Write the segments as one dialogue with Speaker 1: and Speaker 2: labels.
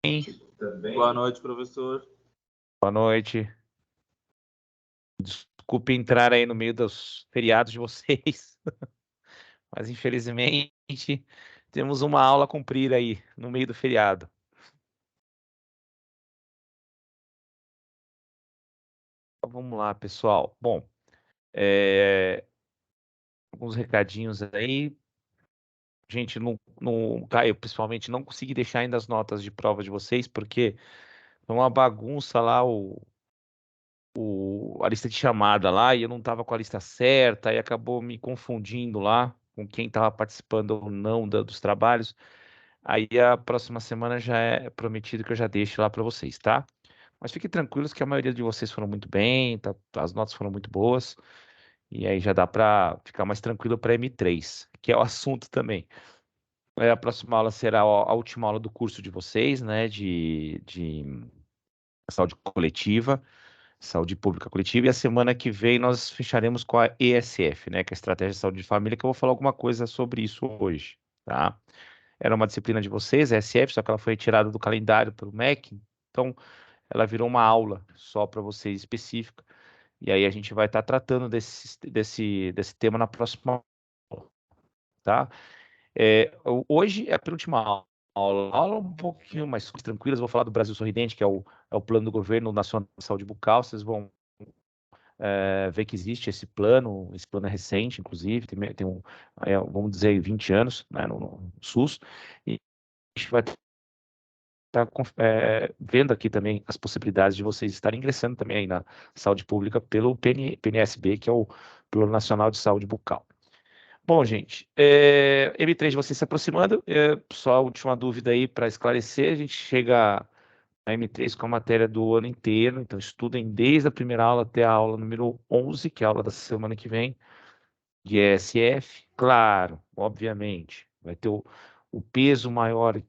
Speaker 1: Boa noite, professor.
Speaker 2: Boa noite. Desculpe entrar aí no meio dos feriados de vocês, mas infelizmente temos uma aula a cumprir aí no meio do feriado. Então, vamos lá, pessoal. Bom, alguns recadinhos aí. Gente, eu pessoalmente não consegui deixar ainda as notas de prova de vocês, porque foi uma bagunça lá a lista de chamada lá, e eu não estava com a lista certa, e acabou me confundindo lá com quem estava participando ou não dos trabalhos. Aí a próxima semana já é prometido que eu já deixo lá para vocês, tá? Mas fiquem tranquilos que a maioria de vocês foram muito bem, tá? As notas foram muito boas, e aí já dá para ficar mais tranquilo para M3, que é o assunto também. A próxima aula será a última aula do curso de vocês, né? De saúde coletiva, saúde pública coletiva, e a semana que vem nós fecharemos com a ESF, né? Que é a Estratégia de Saúde de Família, que eu vou falar alguma coisa sobre isso hoje, tá? Era uma disciplina de vocês, a ESF, só que ela foi retirada do calendário pelo MEC, então ela virou uma aula só para vocês específica, e aí a gente vai estar tratando desse tema na próxima aula, tá? Hoje é a penúltima aula um pouquinho mais tranquila, vou falar do Brasil Sorridente, que é o plano do governo nacional de saúde bucal, vocês vão ver que existe esse plano é recente, inclusive, tem vamos dizer, 20 anos, né, no SUS, e a gente vai estar vendo aqui também as possibilidades de vocês estarem ingressando também aí na saúde pública pelo PNSB, que é o Plano Nacional de Saúde Bucal. Bom, gente, M3 de vocês se aproximando, só a última dúvida aí para esclarecer, a gente chega a M3 com a matéria do ano inteiro, então estudem desde a primeira aula até a aula número 11, que é a aula da semana que vem, de ESF. Claro, obviamente, vai ter o peso maior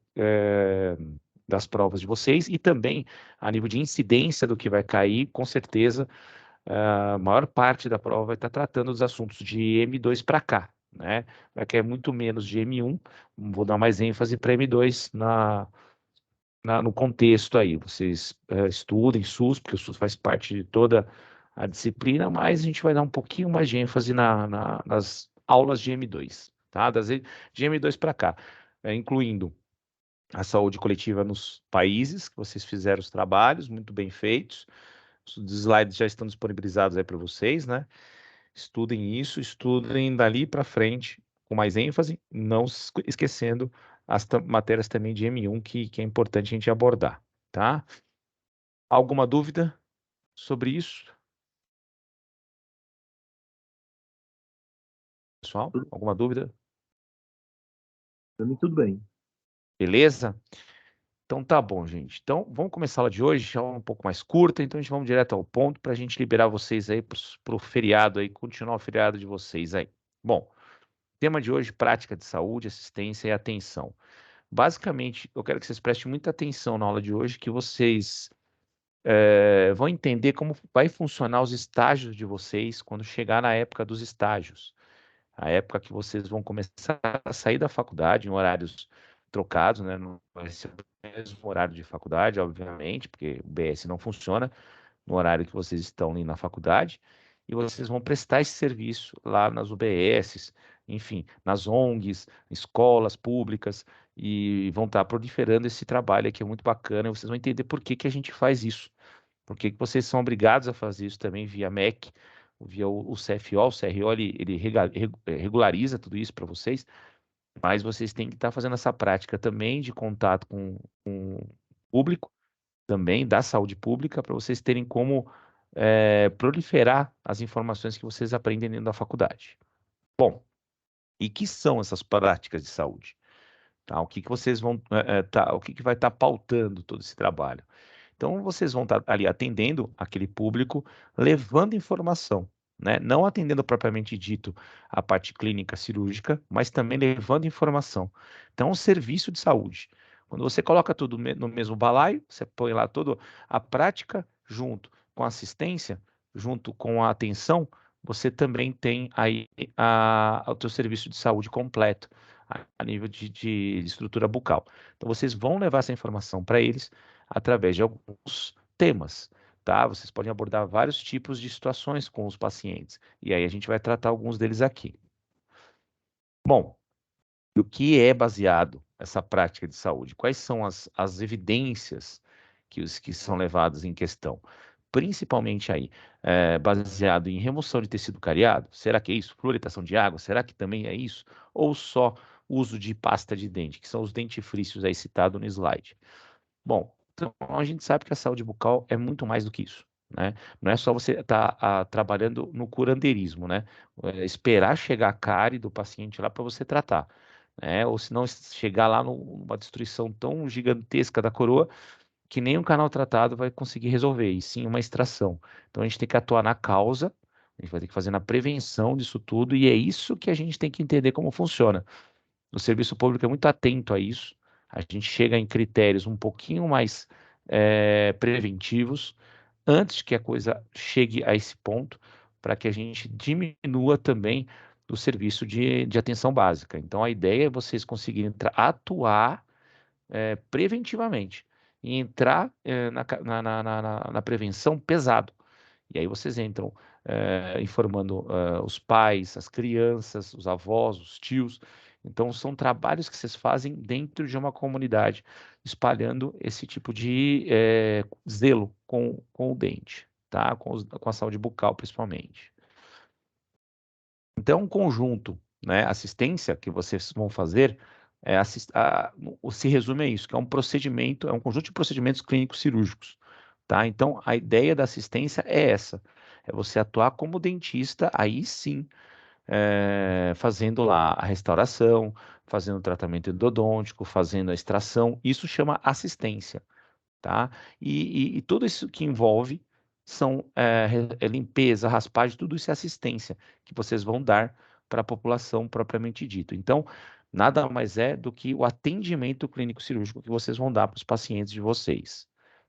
Speaker 2: das provas de vocês e também a nível de incidência do que vai cair, com certeza, a maior parte da prova vai estar tratando dos assuntos de M2 para cá, né? Vai cair muito menos de M1, vou dar mais ênfase para M2 no contexto aí. Vocês estudem SUS, porque o SUS faz parte de toda a disciplina, mas a gente vai dar um pouquinho mais de ênfase nas aulas de M2, tá? De M2 para cá, incluindo a saúde coletiva nos países que vocês fizeram os trabalhos, muito bem feitos. Os slides já estão disponibilizados aí para vocês, né? Estudem isso, estudem dali para frente com mais ênfase, não esquecendo as matérias também de M1 que é importante a gente abordar, tá? Alguma dúvida sobre isso? Pessoal, alguma dúvida?
Speaker 3: Para mim, tudo bem.
Speaker 2: Beleza? Então tá bom, gente. Então vamos começar a aula de hoje, já é um pouco mais curta, então a gente vamos direto ao ponto para a gente liberar vocês aí para o feriado aí, continuar o feriado de vocês aí. Bom, tema de hoje, prática de saúde, assistência e atenção. Basicamente, eu quero que vocês prestem muita atenção na aula de hoje, que vocês vão entender como vai funcionar os estágios de vocês quando chegar na época dos estágios. A época que vocês vão começar a sair da faculdade em horários trocados, né? Não vai ser o mesmo horário de faculdade, obviamente, porque o BS não funciona no horário que vocês estão ali na faculdade, e vocês vão prestar esse serviço lá nas UBSs, enfim, nas ONGs, escolas públicas, e vão estar proliferando esse trabalho aqui, é muito bacana, e vocês vão entender por que que a gente faz isso, por que que vocês são obrigados a fazer isso também via MEC, via o CFO, o CRO, ele regulariza tudo isso para vocês, mas vocês têm que estar fazendo essa prática também de contato com o público, também da saúde pública, para vocês terem como proliferar as informações que vocês aprendem dentro da faculdade. Bom, e que são essas práticas de saúde? Tá? O que que vocês vão, o que que vai estar pautando todo esse trabalho? Então, vocês vão estar ali atendendo aquele público, levando informação, né? Não atendendo propriamente dito a parte clínica cirúrgica, mas também levando informação. Então, um serviço de saúde. Quando você coloca tudo no mesmo balaio, você põe lá toda a prática junto com a assistência, junto com a atenção, você também tem aí o teu serviço de saúde completo. a nível de estrutura bucal. Então, vocês vão levar essa informação para eles através de alguns temas, tá? Vocês podem abordar vários tipos de situações com os pacientes, e aí a gente vai tratar alguns deles aqui. Bom, e o que é baseado essa prática de saúde? Quais são as evidências que são levadas em questão? Principalmente aí, baseado em remoção de tecido cariado? Será que é isso? Fluoretação de água? Será que também é isso? Ou só uso de pasta de dente, que são os dentifrícios aí citados no slide? Bom, então a gente sabe que a saúde bucal é muito mais do que isso, né? Não é só você estar trabalhando no curandeirismo, né? Esperar chegar a cárie do paciente lá para você tratar, né? Ou se não chegar lá numa destruição tão gigantesca da coroa que nem um canal tratado vai conseguir resolver, e sim uma extração. Então a gente tem que atuar na causa, a gente vai ter que fazer na prevenção disso tudo, e é isso que a gente tem que entender como funciona. O serviço público é muito atento a isso. A gente chega em critérios um pouquinho mais preventivos antes que a coisa chegue a esse ponto, para que a gente diminua também o serviço de atenção básica. Então, a ideia é vocês conseguirem atuar preventivamente e entrar na prevenção pesado. E aí vocês entram informando os pais, as crianças, os avós, os tios. Então, são trabalhos que vocês fazem dentro de uma comunidade, espalhando esse tipo de zelo com o dente, tá? Com a saúde bucal, principalmente. Então, um conjunto, né, assistência que vocês vão fazer, se resume a isso, que é um procedimento, é um conjunto de procedimentos clínicos cirúrgicos, tá? Então, a ideia da assistência é essa, é você atuar como dentista, aí sim, fazendo lá a restauração, fazendo o tratamento endodôntico, fazendo a extração, isso chama assistência, tá? E tudo isso que envolve são limpeza, raspagem, tudo isso é assistência que vocês vão dar para a população propriamente dito. Então, nada mais é do que o atendimento clínico cirúrgico que vocês vão dar para os pacientes de vocês.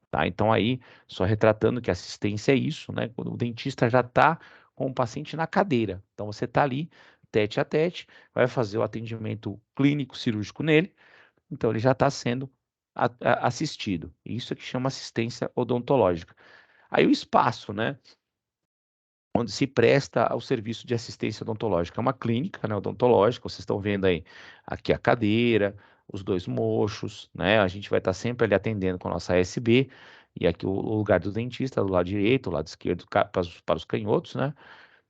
Speaker 2: Tá? Então, aí, só retratando que assistência é isso, né? Quando o dentista já está com o paciente na cadeira. Então, você está ali, tete a tete, vai fazer o atendimento clínico cirúrgico nele, então ele já está sendo assistido. Isso é que chama assistência odontológica. Aí o espaço, né? Onde se presta ao serviço de assistência odontológica. É uma clínica, né, odontológica, vocês estão vendo aí aqui a cadeira, os dois mochos, né? A gente vai estar sempre ali atendendo com a nossa ASB, e aqui o lugar do dentista, do lado direito, o lado esquerdo para os canhotos, né?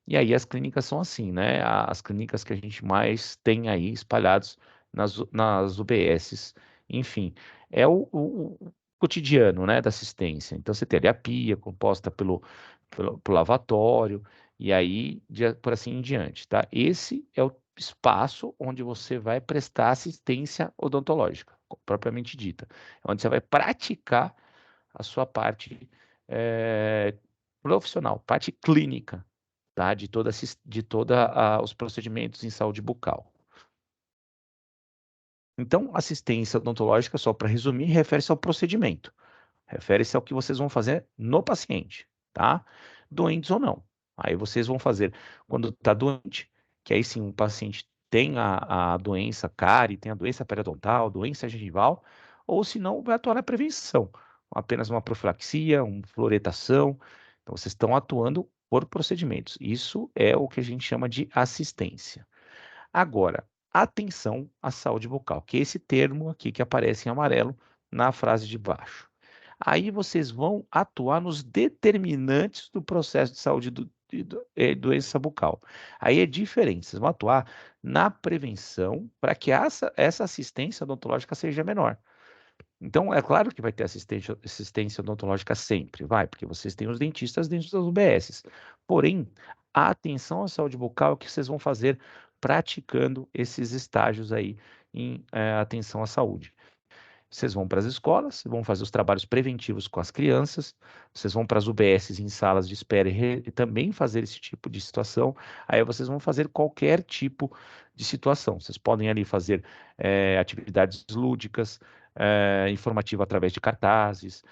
Speaker 2: E aí as clínicas são assim, né? As clínicas que a gente mais tem aí espalhados nas UBSs, enfim, é o cotidiano, né, da assistência. Então você tem ali a pia composta pelo lavatório, e aí por assim em diante, tá? Esse é o espaço onde você vai prestar assistência odontológica, propriamente dita, onde você vai praticar a sua parte profissional, parte clínica, tá? De toda os procedimentos em saúde bucal. Então, assistência odontológica, só para resumir, refere-se ao procedimento, refere-se ao que vocês vão fazer no paciente, tá? Doentes ou não. Aí vocês vão fazer quando está doente, que aí sim o paciente tem a doença cárie, tem a doença periodontal, doença gengival, ou se não, vai atuar na prevenção, apenas uma profilaxia, uma fluoretação. Então, vocês estão atuando por procedimentos. Isso é o que a gente chama de assistência. Agora, atenção à saúde bucal, que é esse termo aqui que aparece em amarelo na frase de baixo. Aí vocês vão atuar nos determinantes do processo de saúde de doença bucal. Aí é diferente, vocês vão atuar na prevenção para que essa assistência odontológica seja menor. Então, é claro que vai ter assistência odontológica sempre, vai, porque vocês têm os dentistas dentro das UBSs. Porém, a atenção à saúde bucal é o que vocês vão fazer praticando esses estágios aí em atenção à saúde. Vocês vão para as escolas, vão fazer os trabalhos preventivos com as crianças, vocês vão para as UBSs em salas de espera e também fazer esse tipo de situação. Aí vocês vão fazer qualquer tipo de situação. Vocês podem ali fazer atividades lúdicas, informativo através de cartazes,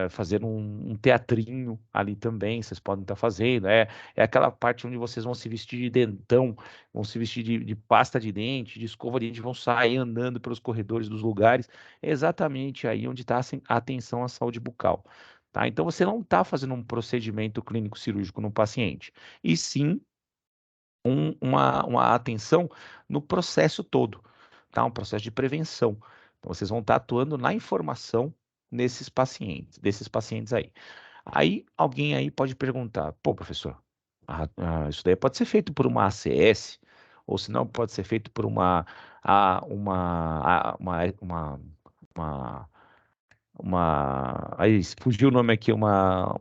Speaker 2: fazer um teatrinho ali também, vocês podem estar fazendo. É aquela parte onde vocês vão se vestir de dentão, vão se vestir de pasta de dente, de escova de dente, vão sair andando pelos corredores dos lugares. É exatamente aí onde está a atenção à saúde bucal. Tá? Então, você não está fazendo um procedimento clínico cirúrgico no paciente, e sim uma atenção no processo todo, tá? Um processo de prevenção. Então, vocês vão estar atuando na informação desses pacientes aí. Aí, alguém aí pode perguntar, pô, professor, isso daí pode ser feito por uma ACS, ou se não, pode ser feito por a- uma, a- aí fugiu o nome aqui, uma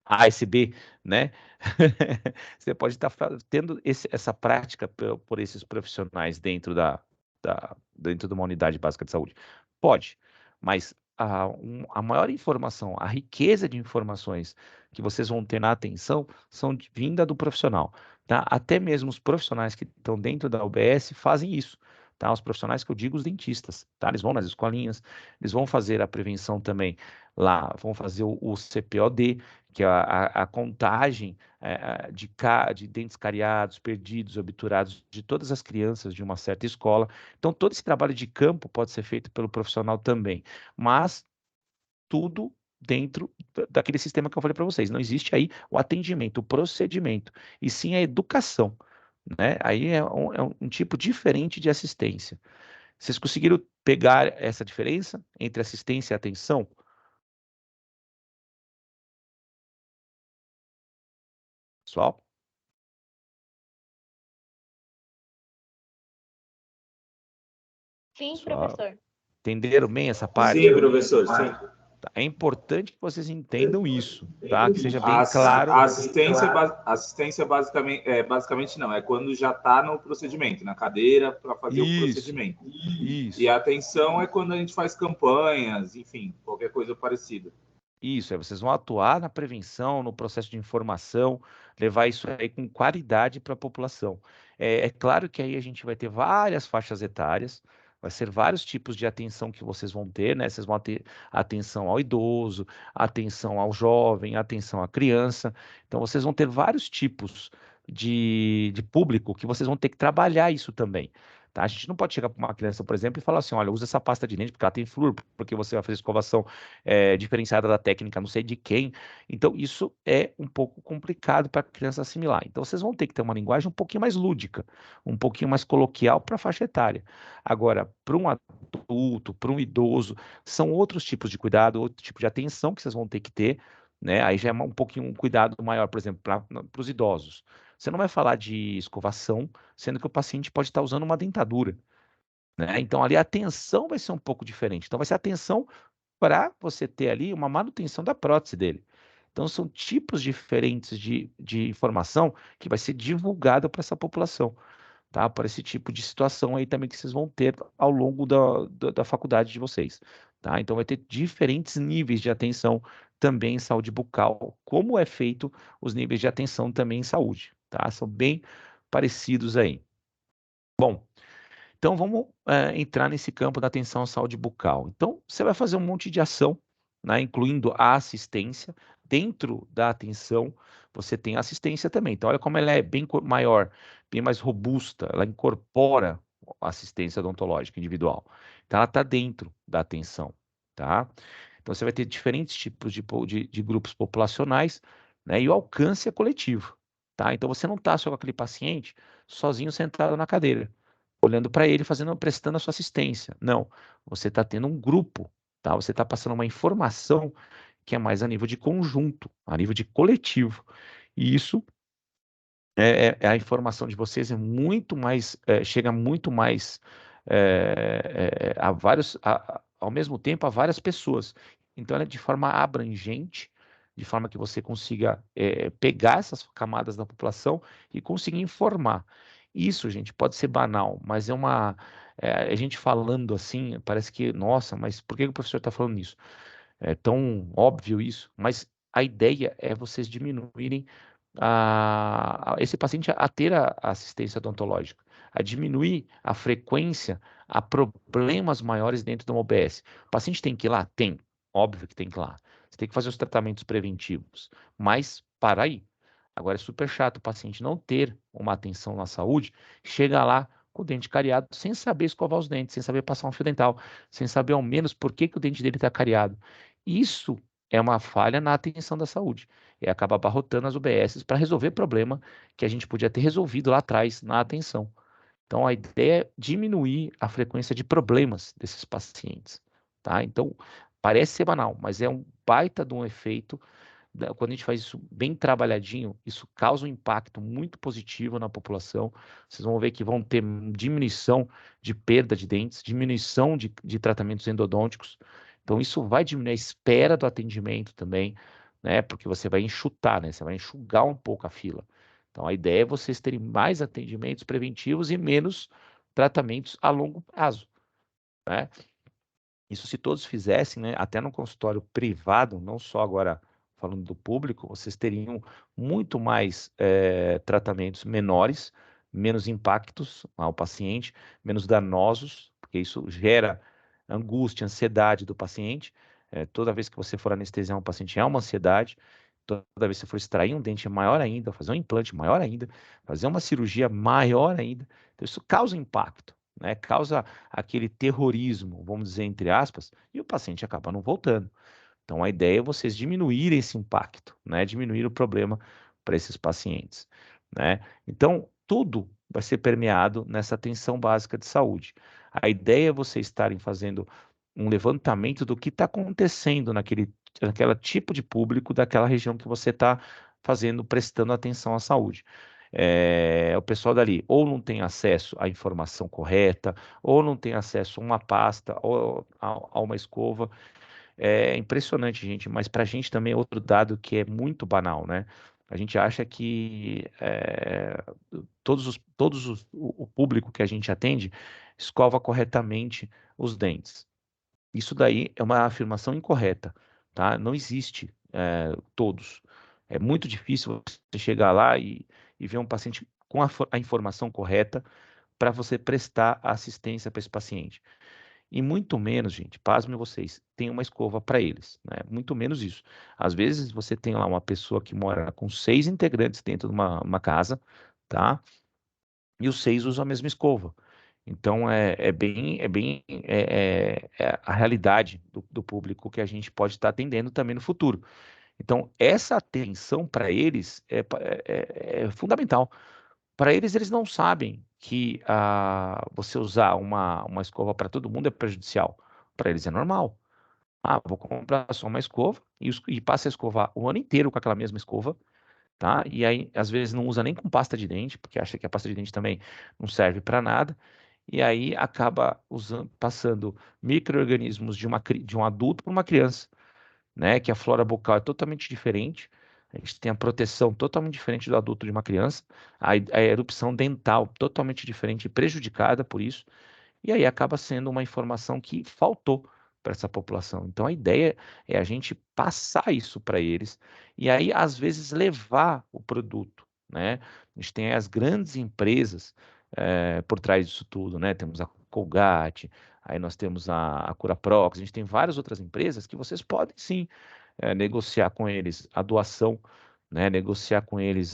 Speaker 2: ASB, né? Você pode estar tendo essa prática por esses profissionais dentro de uma unidade básica de saúde. Pode, mas a maior informação, a riqueza de informações que vocês vão ter na atenção são vinda do profissional, tá? Até mesmo os profissionais que estão dentro da UBS fazem isso, tá? Os profissionais que eu digo, os dentistas, tá? Eles vão nas escolinhas, eles vão fazer a prevenção também lá, vão fazer o CPOD, que é a contagem de dentes cariados, perdidos, obturados de todas as crianças de uma certa escola. Então, todo esse trabalho de campo pode ser feito pelo profissional também, mas tudo dentro daquele sistema que eu falei para vocês. Não existe aí o atendimento, o procedimento, e sim a educação, né? Aí é um tipo diferente de assistência. Vocês conseguiram pegar essa diferença entre assistência e atenção? Pessoal?
Speaker 1: Sim,
Speaker 2: Pessoal,
Speaker 1: professor.
Speaker 2: entenderam bem essa parte?
Speaker 3: Sim, professor, sim.
Speaker 2: Tá? É importante que vocês entendam isso, tá? Que seja bem claro.
Speaker 3: A assistência basicamente não, é quando já está no procedimento, na cadeira para fazer o
Speaker 2: Isso,
Speaker 3: procedimento. E
Speaker 2: isso,
Speaker 3: a atenção é quando a gente faz campanhas, enfim, qualquer coisa parecida.
Speaker 2: isso. Aí vocês vão atuar na prevenção, no processo de informação, levar isso aí com qualidade para a população. É claro que aí a gente vai ter várias faixas etárias, vai ser vários tipos de atenção que vocês vão ter, né? Vocês vão ter atenção ao idoso, atenção ao jovem, atenção à criança. Então, vocês vão ter vários tipos de público que vocês vão ter que trabalhar isso também. Tá? A gente não pode chegar para uma criança, por exemplo, e falar assim: olha, usa essa pasta de dente porque ela tem flúor, porque você vai fazer escovação diferenciada da técnica, não sei de quem. Então, isso é um pouco complicado para a criança assimilar. Então, vocês vão ter que ter uma linguagem um pouquinho mais lúdica, um pouquinho mais coloquial para a faixa etária. Agora, para um adulto, para um idoso, são outros tipos de cuidado, outro tipo de atenção que vocês vão ter que ter, né? Aí já é um pouquinho um cuidado maior, por exemplo, para os idosos. Você não vai falar de escovação, sendo que o paciente pode estar usando uma dentadura, né? Então, ali a atenção vai ser um pouco diferente. Então, vai ser atenção para você ter ali uma manutenção da prótese dele. Então, são tipos diferentes de informação que vai ser divulgada para essa população, tá? Para esse tipo de situação aí também que vocês vão ter ao longo da faculdade de vocês, tá? Então, vai ter diferentes níveis de atenção também em saúde bucal, como é feito os níveis de atenção também em saúde, tá? São bem parecidos aí. Bom, então, vamos entrar nesse campo da atenção à saúde bucal. Então, você vai fazer um monte de ação, né, incluindo a assistência. Dentro da atenção, você tem a assistência também. Então, olha como ela é bem maior, bem mais robusta. Ela incorpora a assistência odontológica individual. Então, ela está dentro da atenção, tá? Então, você vai ter diferentes tipos de grupos populacionais, né, e o alcance é coletivo, tá? Então, você não está só com aquele paciente sozinho sentado na cadeira olhando para ele, prestando a sua assistência. Não, você está tendo um grupo, tá? Você está passando uma informação que é mais a nível de conjunto, a nível de coletivo. E isso a informação de vocês é muito mais, chega muito mais a ao mesmo tempo a várias pessoas. Então, ela é de forma abrangente, de forma que você consiga pegar essas camadas da população e conseguir informar. Isso, gente, pode ser banal, mas a gente falando assim, parece que, nossa, mas por que o professor está falando isso? É tão óbvio isso, mas a ideia é vocês diminuírem esse paciente a ter a assistência odontológica. a diminuir a frequência a problemas maiores dentro de uma OBS. O paciente tem que ir lá? Tem. Óbvio que tem que ir lá. Você tem que fazer os tratamentos preventivos. Mas para aí. Agora é super chato o paciente não ter uma atenção na saúde, chega lá com o dente cariado, sem saber escovar os dentes, sem saber passar um fio dental, sem saber ao menos por que o dente dele está cariado. Isso é uma falha na atenção da saúde. E acaba abarrotando as UBSs para resolver problema que a gente podia ter resolvido lá atrás na atenção. Então, a ideia é diminuir a frequência de problemas desses pacientes, tá? Então, parece ser banal, mas é um baita de um efeito. Quando a gente faz isso bem trabalhadinho, isso causa um impacto muito positivo na população. Vocês vão ver que vão ter diminuição de perda de dentes, diminuição de tratamentos endodônticos. Então, isso vai diminuir a espera do atendimento também, né? Porque você vai enxutar, né? Você vai enxugar um pouco a fila. Então, a ideia é vocês terem mais atendimentos preventivos e menos tratamentos a longo prazo, né? Isso se todos fizessem, né, até no consultório privado, não só agora falando do público, vocês teriam muito mais tratamentos menores, menos impactos ao paciente, menos danosos, porque isso gera angústia, ansiedade do paciente. Toda vez que você for anestesiar um paciente, é uma ansiedade. Toda vez que você for extrair um dente, é maior ainda, fazer um implante, maior ainda, fazer uma cirurgia, maior ainda. Então, isso causa impacto, né? Causa aquele terrorismo, vamos dizer, entre aspas, e o paciente acaba não voltando. Então, a ideia é vocês diminuírem esse impacto, né? Diminuir o problema para esses pacientes, né? Então, tudo vai ser permeado nessa atenção básica de saúde. A ideia é vocês estarem fazendo um levantamento do que está acontecendo naquela tipo de público daquela região que você está fazendo, prestando atenção à saúde. O pessoal dali ou não tem acesso à informação correta, ou não tem acesso a uma pasta, ou a uma escova. É impressionante, gente, mas para a gente também é outro dado que é muito banal, né? A gente acha que o público que a gente atende escova corretamente os dentes. Isso daí é uma afirmação incorreta, tá? Não existe todos. É muito difícil você chegar lá e ver um paciente com a informação correta para você prestar assistência para esse paciente. E muito menos, gente, pasmem vocês, tem uma escova para eles, né? Muito menos isso. Às vezes você tem lá uma pessoa que mora com 6 integrantes dentro de uma casa, tá? E os 6 usam a mesma escova. Então é a realidade do público que a gente pode estar atendendo também no futuro. Então, essa atenção para eles é fundamental. Para eles, eles não sabem que você usar uma escova para todo mundo é prejudicial. Para eles é normal. Vou comprar só uma escova e passa a escovar o ano inteiro com aquela mesma escova, tá? E aí, às vezes, não usa nem com pasta de dente, porque acha que a pasta de dente também não serve para nada. E aí acaba passando micro-organismos de um adulto para uma criança, né? Que a flora bucal é totalmente diferente. A gente tem a proteção totalmente diferente do adulto de uma criança, a erupção dental totalmente diferente e prejudicada por isso. E aí acaba sendo uma informação que faltou para essa população. Então a ideia é a gente passar isso para eles e aí às vezes levar o produto, né? A gente tem as grandes empresas por trás disso tudo, né? Temos a Colgate, aí nós temos a Curaprox, a gente tem várias outras empresas que vocês podem sim negociar com eles a doação, né? Negociar com eles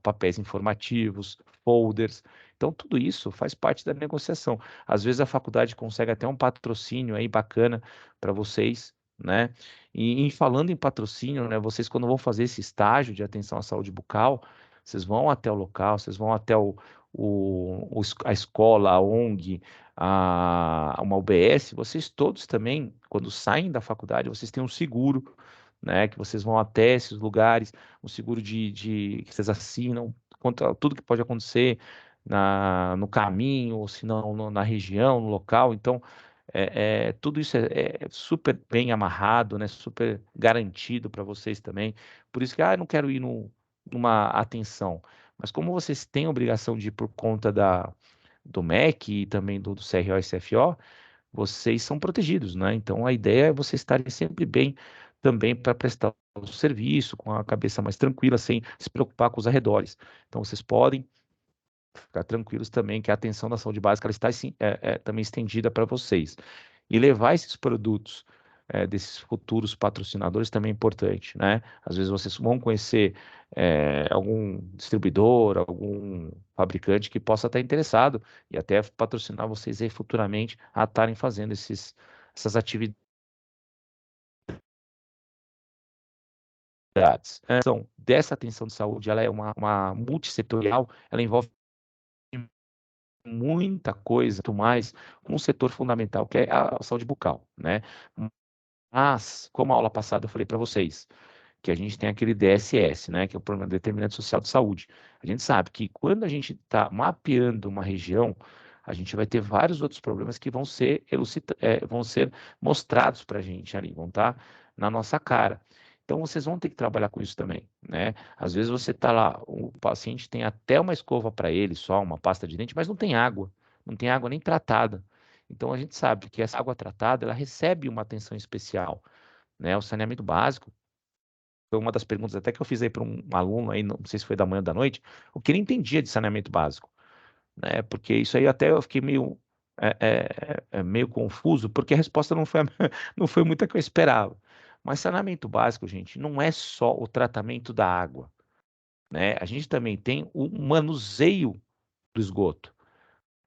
Speaker 2: papéis informativos, folders. Então, tudo isso faz parte da negociação. Às vezes a faculdade consegue até um patrocínio aí bacana para vocês, né? E falando em patrocínio, né? Vocês quando vão fazer esse estágio de atenção à saúde bucal, vocês vão até o local, vocês vão até a escola, a ONG, uma UBS, vocês todos também, quando saem da faculdade, vocês têm um seguro, né? Que vocês vão até esses lugares, um seguro que vocês assinam contra tudo que pode acontecer no caminho, ou se não na região, no local. Então, tudo isso é super bem amarrado, né? Super garantido para vocês também. Por isso que, eu não quero ir numa atenção. Mas como vocês têm a obrigação de ir por conta do MEC e também do CRO e CFO, vocês são protegidos, né? Então, a ideia é vocês estarem sempre bem também para prestar o serviço, com a cabeça mais tranquila, sem se preocupar com os arredores. Então, vocês podem ficar tranquilos também que a atenção da saúde básica ela está também estendida para vocês. E levar esses produtos desses futuros patrocinadores também é importante, né? Às vezes vocês vão conhecer algum distribuidor, algum fabricante que possa estar interessado e até patrocinar vocês aí futuramente a estarem fazendo essas atividades. Então, dessa atenção de saúde, ela é uma multissetorial, ela envolve muita coisa, muito mais, um setor fundamental, que é a saúde bucal, né? Mas, como a aula passada eu falei para vocês, que a gente tem aquele DSS, né, que é o Programa Determinante Social de Saúde. A gente sabe que quando a gente está mapeando uma região, a gente vai ter vários outros problemas que vão ser mostrados para a gente ali, vão estar na nossa cara. Então, vocês vão ter que trabalhar com isso também, né? Às vezes você está lá, o paciente tem até uma escova para ele, só uma pasta de dente, mas não tem água nem tratada. Então, a gente sabe que essa água tratada, ela recebe uma atenção especial, né? O saneamento básico, foi uma das perguntas até que eu fiz aí para um aluno aí, não sei se foi da manhã ou da noite, o que ele entendia de saneamento básico, né? Porque isso aí até eu fiquei meio confuso, porque a resposta não foi, não foi muita que eu esperava. Mas saneamento básico, gente, não é só o tratamento da água, né? A gente também tem o manuseio do esgoto,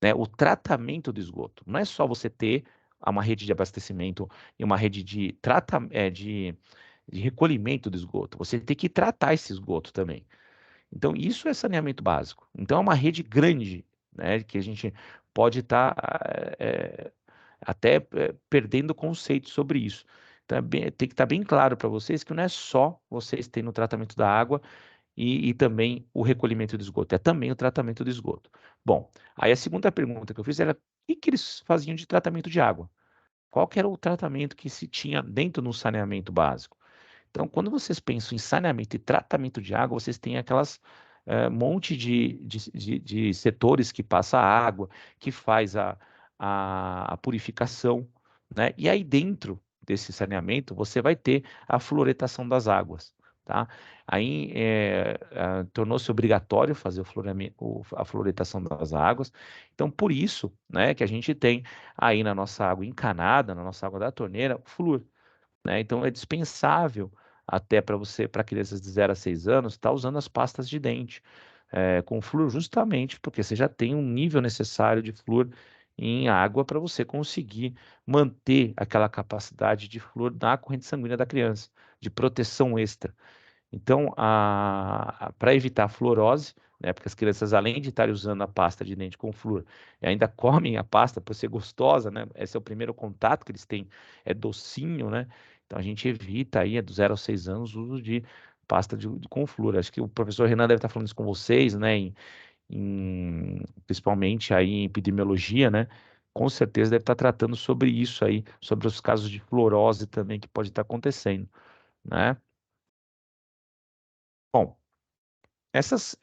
Speaker 2: né? O tratamento do esgoto. Não é só você ter uma rede de abastecimento e uma rede de recolhimento do esgoto. Você tem que tratar esse esgoto também. Então, isso é saneamento básico. Então, é uma rede grande, né, que a gente pode estar até perdendo conceito sobre isso. Então, tem que estar bem claro para vocês que não é só vocês terem o tratamento da água e também o recolhimento do esgoto, é também o tratamento do esgoto. Bom, aí a segunda pergunta que eu fiz era o que eles faziam de tratamento de água? Qual que era o tratamento que se tinha dentro do saneamento básico? Então, quando vocês pensam em saneamento e tratamento de água, vocês têm aquelas monte de setores que passa a água, que faz a purificação, né? E aí dentro desse saneamento, você vai ter a fluoretação das águas, tá? Aí tornou-se obrigatório fazer a fluoretação das águas. Então, por isso, né, que a gente tem aí na nossa água encanada, na nossa água da torneira, o flúor, né? Então é dispensável até para crianças de 0 a 6 anos, estar usando as pastas de dente com flúor, justamente porque você já tem um nível necessário de flúor em água para você conseguir manter aquela capacidade de flúor na corrente sanguínea da criança, de proteção extra. Então, para evitar a fluorose, né, porque as crianças, além de estarem usando a pasta de dente com flúor, ainda comem a pasta por ser gostosa, né? Esse é o primeiro contato que eles têm, é docinho, né? Então, a gente evita aí, do 0 aos 6 anos, o uso de pasta com flúor. Acho que o professor Renan deve estar falando isso com vocês, né? Principalmente aí em epidemiologia, né? Com certeza deve estar tratando sobre isso aí, sobre os casos de fluorose também que pode estar acontecendo, né? Bom, essas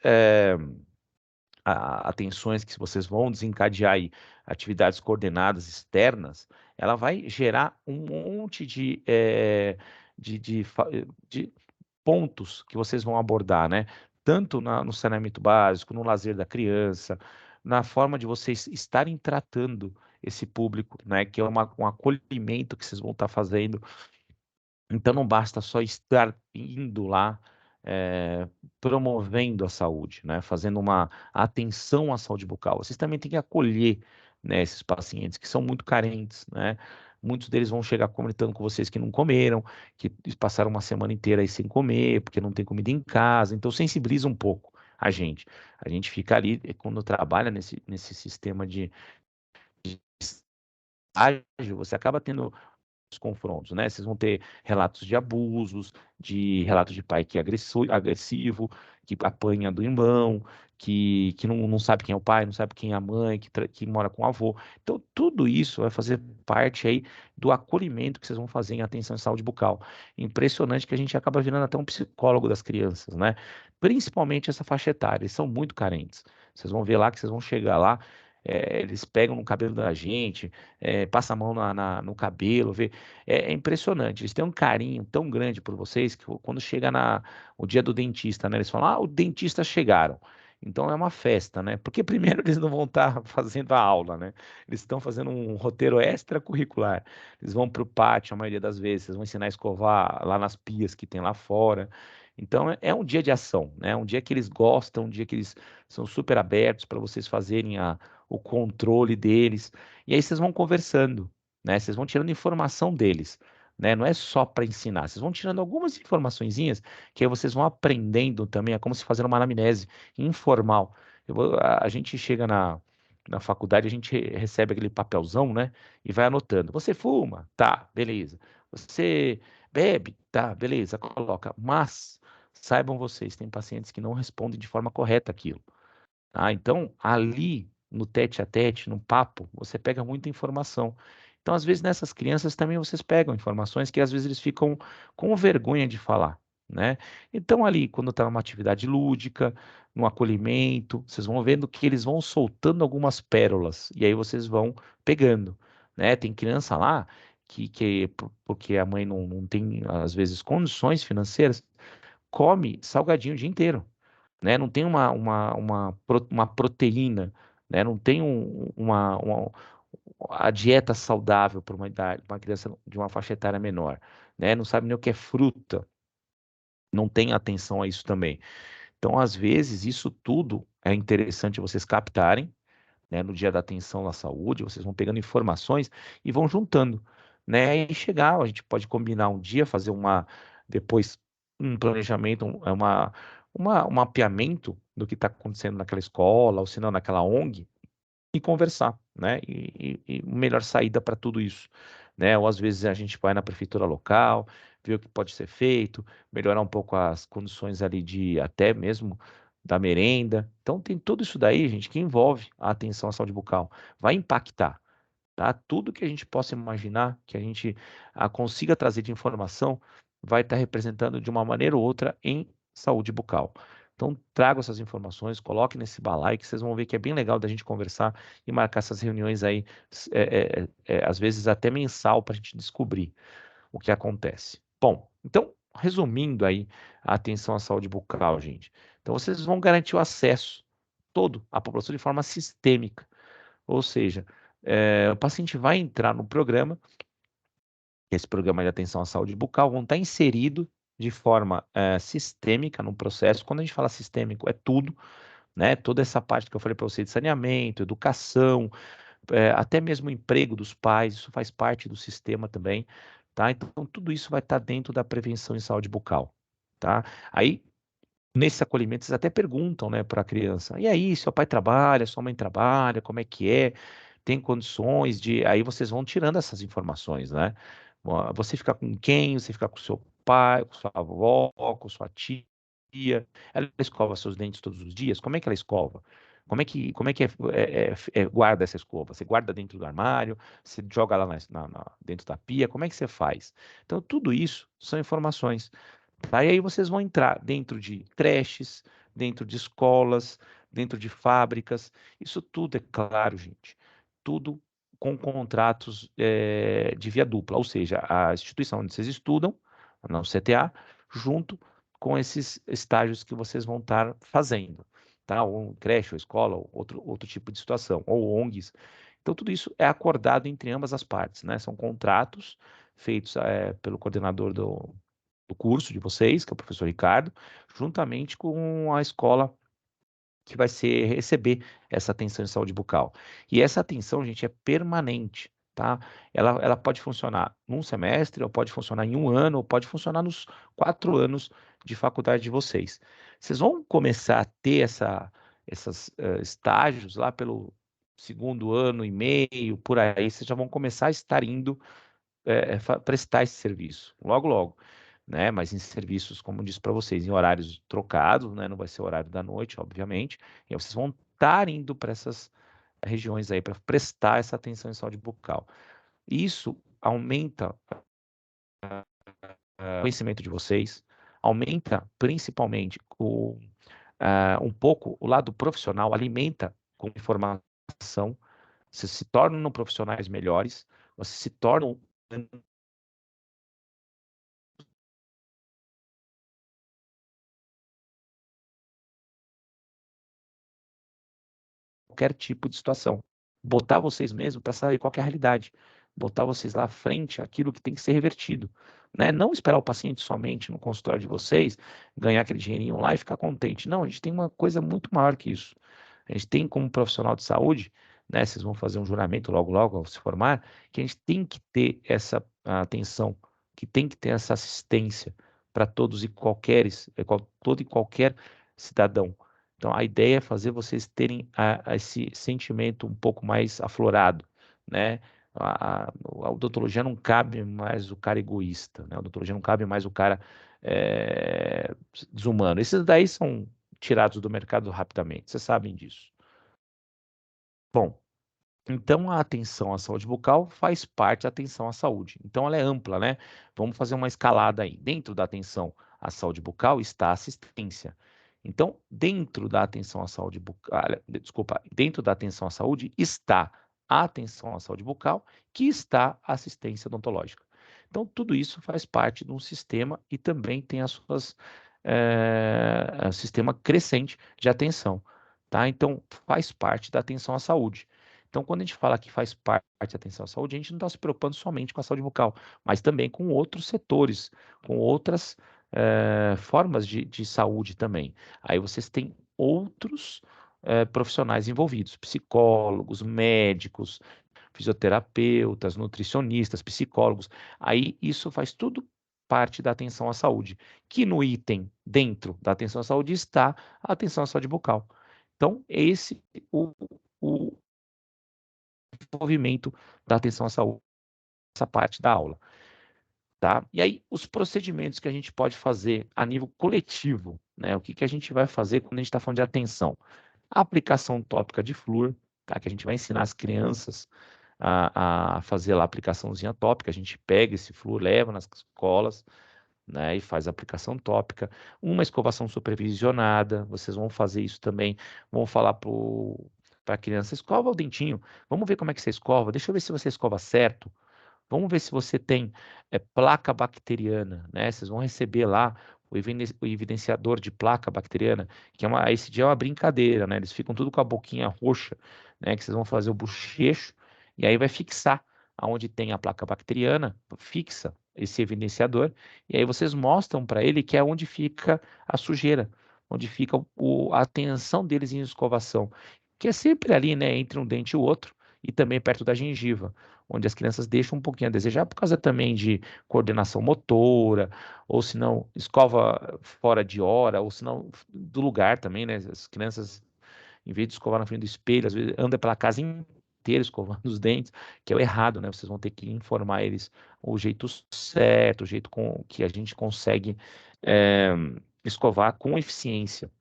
Speaker 2: atenções que vocês vão desencadear aí, atividades coordenadas externas, ela vai gerar um monte de pontos que vocês vão abordar, né? Tanto no saneamento básico, no lazer da criança, na forma de vocês estarem tratando esse público, né? Que é um acolhimento que vocês vão estar fazendo. Então não basta só estar indo lá promovendo a saúde, né? Fazendo uma atenção à saúde bucal. Vocês também têm que acolher, né, esses pacientes que são muito carentes, né? Muitos deles vão chegar comentando com vocês que não comeram, que passaram uma semana inteira aí sem comer, porque não tem comida em casa. Então sensibiliza um pouco a gente. A gente fica ali, quando trabalha nesse sistema de estágio, você acaba tendo os confrontos, né? Vocês vão ter relatos de abusos, de relatos de pai que é agressivo, que apanha do irmão, que não sabe quem é o pai, não sabe quem é a mãe, que mora com o avô. Então, tudo isso vai fazer parte aí do acolhimento que vocês vão fazer em atenção à saúde bucal. Impressionante que a gente acaba virando até um psicólogo das crianças, né? Principalmente essa faixa etária, eles são muito carentes. Vocês vão ver lá que vocês vão chegar lá, eles pegam no cabelo da gente, passa a mão no cabelo, vê. É impressionante. Eles têm um carinho tão grande por vocês que quando chega o dia do dentista, né? Eles falam, os dentistas chegaram. Então é uma festa, né? Porque primeiro eles não vão estar fazendo a aula, né? Eles estão fazendo um roteiro extracurricular. Eles vão para o pátio a maioria das vezes, eles vão ensinar a escovar lá nas pias que tem lá fora. Então é um dia de ação, né? Um dia que eles gostam, um dia que eles são super abertos para vocês fazerem o controle deles. E aí vocês vão conversando, né? Vocês vão tirando informação deles, né? Não é só para ensinar, vocês vão tirando algumas informaçõezinhas que aí vocês vão aprendendo também, é como se fazendo uma anamnese informal. A gente chega na faculdade, a gente recebe aquele papelzão, né? E vai anotando. Você fuma? Tá, beleza. Você bebe? Tá, beleza, coloca. Mas saibam vocês, tem pacientes que não respondem de forma correta aquilo. Tá? Então, ali no tete a tete, no papo, você pega muita informação. Então, às vezes, nessas crianças também vocês pegam informações que às vezes eles ficam com vergonha de falar, né? Então, ali, quando está numa atividade lúdica, no acolhimento, vocês vão vendo que eles vão soltando algumas pérolas, e aí vocês vão pegando, né? Tem criança lá porque a mãe não tem, às vezes, condições financeiras, come salgadinho o dia inteiro, né? Não tem uma proteína, né? Não tem a dieta saudável para uma criança de uma faixa etária menor, né? Não sabe nem o que é fruta, não tem atenção a isso também. Então, às vezes, isso tudo é interessante vocês captarem, né? No dia da atenção à saúde, vocês vão pegando informações e vão juntando, né? E chegar, a gente pode combinar um dia, fazer depois um planejamento, um mapeamento do que está acontecendo naquela escola, ou se não, naquela ONG, e conversar, né? E melhor saída para tudo isso, né? Ou às vezes a gente vai na prefeitura local, ver o que pode ser feito, melhorar um pouco as condições ali de até mesmo da merenda. Então tem tudo isso daí, gente, que envolve a atenção à saúde bucal. Vai impactar, tá? Tudo que a gente possa imaginar, que a gente consiga trazer de informação, vai estar representando de uma maneira ou outra em saúde bucal. Então, trago essas informações, coloque nesse balaio, que vocês vão ver que é bem legal da gente conversar e marcar essas reuniões aí, às vezes até mensal, para a gente descobrir o que acontece. Bom, então, resumindo aí a atenção à saúde bucal, gente. Então, vocês vão garantir o acesso todo à população de forma sistêmica, ou seja, o paciente vai entrar no programa, esse programa de atenção à saúde bucal, vão estar inserido de forma sistêmica no processo. Quando a gente fala sistêmico, é tudo, né? Toda essa parte que eu falei para você de saneamento, educação, até mesmo o emprego dos pais, isso faz parte do sistema também, tá? Então, tudo isso vai estar dentro da prevenção em saúde bucal, tá? Aí, nesse acolhimento, eles até perguntam, né, para a criança: e aí, seu pai trabalha, sua mãe trabalha, como é que é? Tem condições de. Aí vocês vão tirando essas informações, né? Você fica com quem? Você fica com seu pai, com sua avó, com sua tia? Ela escova seus dentes todos os dias? Como é que ela escova? Como é que guarda essa escova? Você guarda dentro do armário? Você joga lá dentro da pia? Como é que você faz? Então, tudo isso são informações. Tá? E aí vocês vão entrar dentro de creches, dentro de escolas, dentro de fábricas. Isso tudo, é claro, gente, tudo com contratos de via dupla, ou seja, a instituição onde vocês estudam, no CTA, junto com esses estágios que vocês vão estar fazendo, tá? Ou creche, ou escola, ou outro tipo de situação, ou ONGs. Então, tudo isso é acordado entre ambas as partes, né? São contratos feitos pelo coordenador do curso de vocês, que é o professor Ricardo, juntamente com a escola que vai receber essa atenção em saúde bucal. E essa atenção, gente, é permanente, tá? Ela pode funcionar num semestre, ou pode funcionar em um ano, ou pode funcionar nos 4 anos de faculdade de vocês. Vocês vão começar a ter esses estágios lá pelo segundo ano e meio, por aí, vocês já vão começar a estar indo prestar esse serviço, logo, logo, né? Mas em serviços, como eu disse para vocês, em horários trocados, né? Não vai ser o horário da noite, obviamente. E aí vocês vão estar indo para essas regiões aí para prestar essa atenção em saúde bucal. Isso aumenta o conhecimento de vocês, aumenta principalmente um pouco o lado profissional, alimenta com informação, vocês se tornam profissionais melhores, vocês se tornam qualquer tipo de situação. Botar vocês mesmo para saber qual que é a realidade. Botar vocês lá à frente aquilo que tem que ser revertido. Né? Não esperar o paciente somente no consultório de vocês, ganhar aquele dinheirinho lá e ficar contente. Não, a gente tem uma coisa muito maior que isso. A gente tem como profissional de saúde, né, vocês vão fazer um juramento logo, logo, ao se formar, que a gente tem que ter essa atenção, que tem que ter essa assistência para todos e todo e qualquer cidadão. Então, a ideia é fazer vocês terem esse sentimento um pouco mais aflorado, né? A odontologia não cabe mais o cara egoísta, né? A odontologia não cabe mais o cara desumano. Esses daí são tirados do mercado rapidamente, vocês sabem disso. Bom, então a atenção à saúde bucal faz parte da atenção à saúde. Então ela é ampla, né? Vamos fazer uma escalada aí. Dentro da atenção à saúde bucal está a assistência. Então, dentro da atenção à saúde bucal, desculpa, dentro da atenção à saúde está a atenção à saúde bucal, que está a assistência odontológica. Então, tudo isso faz parte de um sistema e também tem as suas sistema crescente de atenção, tá? Então, faz parte da atenção à saúde. Então, quando a gente fala que faz parte da atenção à saúde, a gente não está se preocupando somente com a saúde bucal, mas também com outros setores, com outras formas de saúde também. Aí vocês têm outros profissionais envolvidos, psicólogos, médicos, fisioterapeutas, nutricionistas, psicólogos. Aí isso faz tudo parte da atenção à saúde, que no item dentro da atenção à saúde está a atenção à saúde bucal. Então, esse é o desenvolvimento da atenção à saúde, essa parte da aula, tá? E aí, os procedimentos que a gente pode fazer a nível coletivo, né? O que a gente vai fazer quando a gente está falando de atenção? A aplicação tópica de flúor, tá? Que a gente vai ensinar as crianças a fazer lá a aplicaçãozinha tópica, a gente pega esse flúor, leva nas escolas, né, e faz a aplicação tópica, uma escovação supervisionada, vocês vão fazer isso também, vão falar para a criança, escova o dentinho, vamos ver como é que você escova, deixa eu ver se você escova certo, vamos ver se você tem placa bacteriana, né, vocês vão receber lá o evidenciador de placa bacteriana, que esse dia é uma brincadeira, né, eles ficam tudo com a boquinha roxa, né, que vocês vão fazer o bochecho, e aí vai fixar aonde tem a placa bacteriana, fixa esse evidenciador, e aí vocês mostram para ele que é onde fica a sujeira, onde fica a atenção deles em escovação, que é sempre ali, né, entre um dente e o outro, e também perto da gengiva, onde as crianças deixam um pouquinho a desejar por causa também de coordenação motora, ou se não, escova fora de hora, ou se não, do lugar também, né, as crianças, em vez de escovar na frente do espelho, às vezes anda pela casa inteira escovando os dentes, que é o errado, né? Vocês vão ter que informar eles o jeito certo, o jeito com que a gente consegue escovar com eficiência,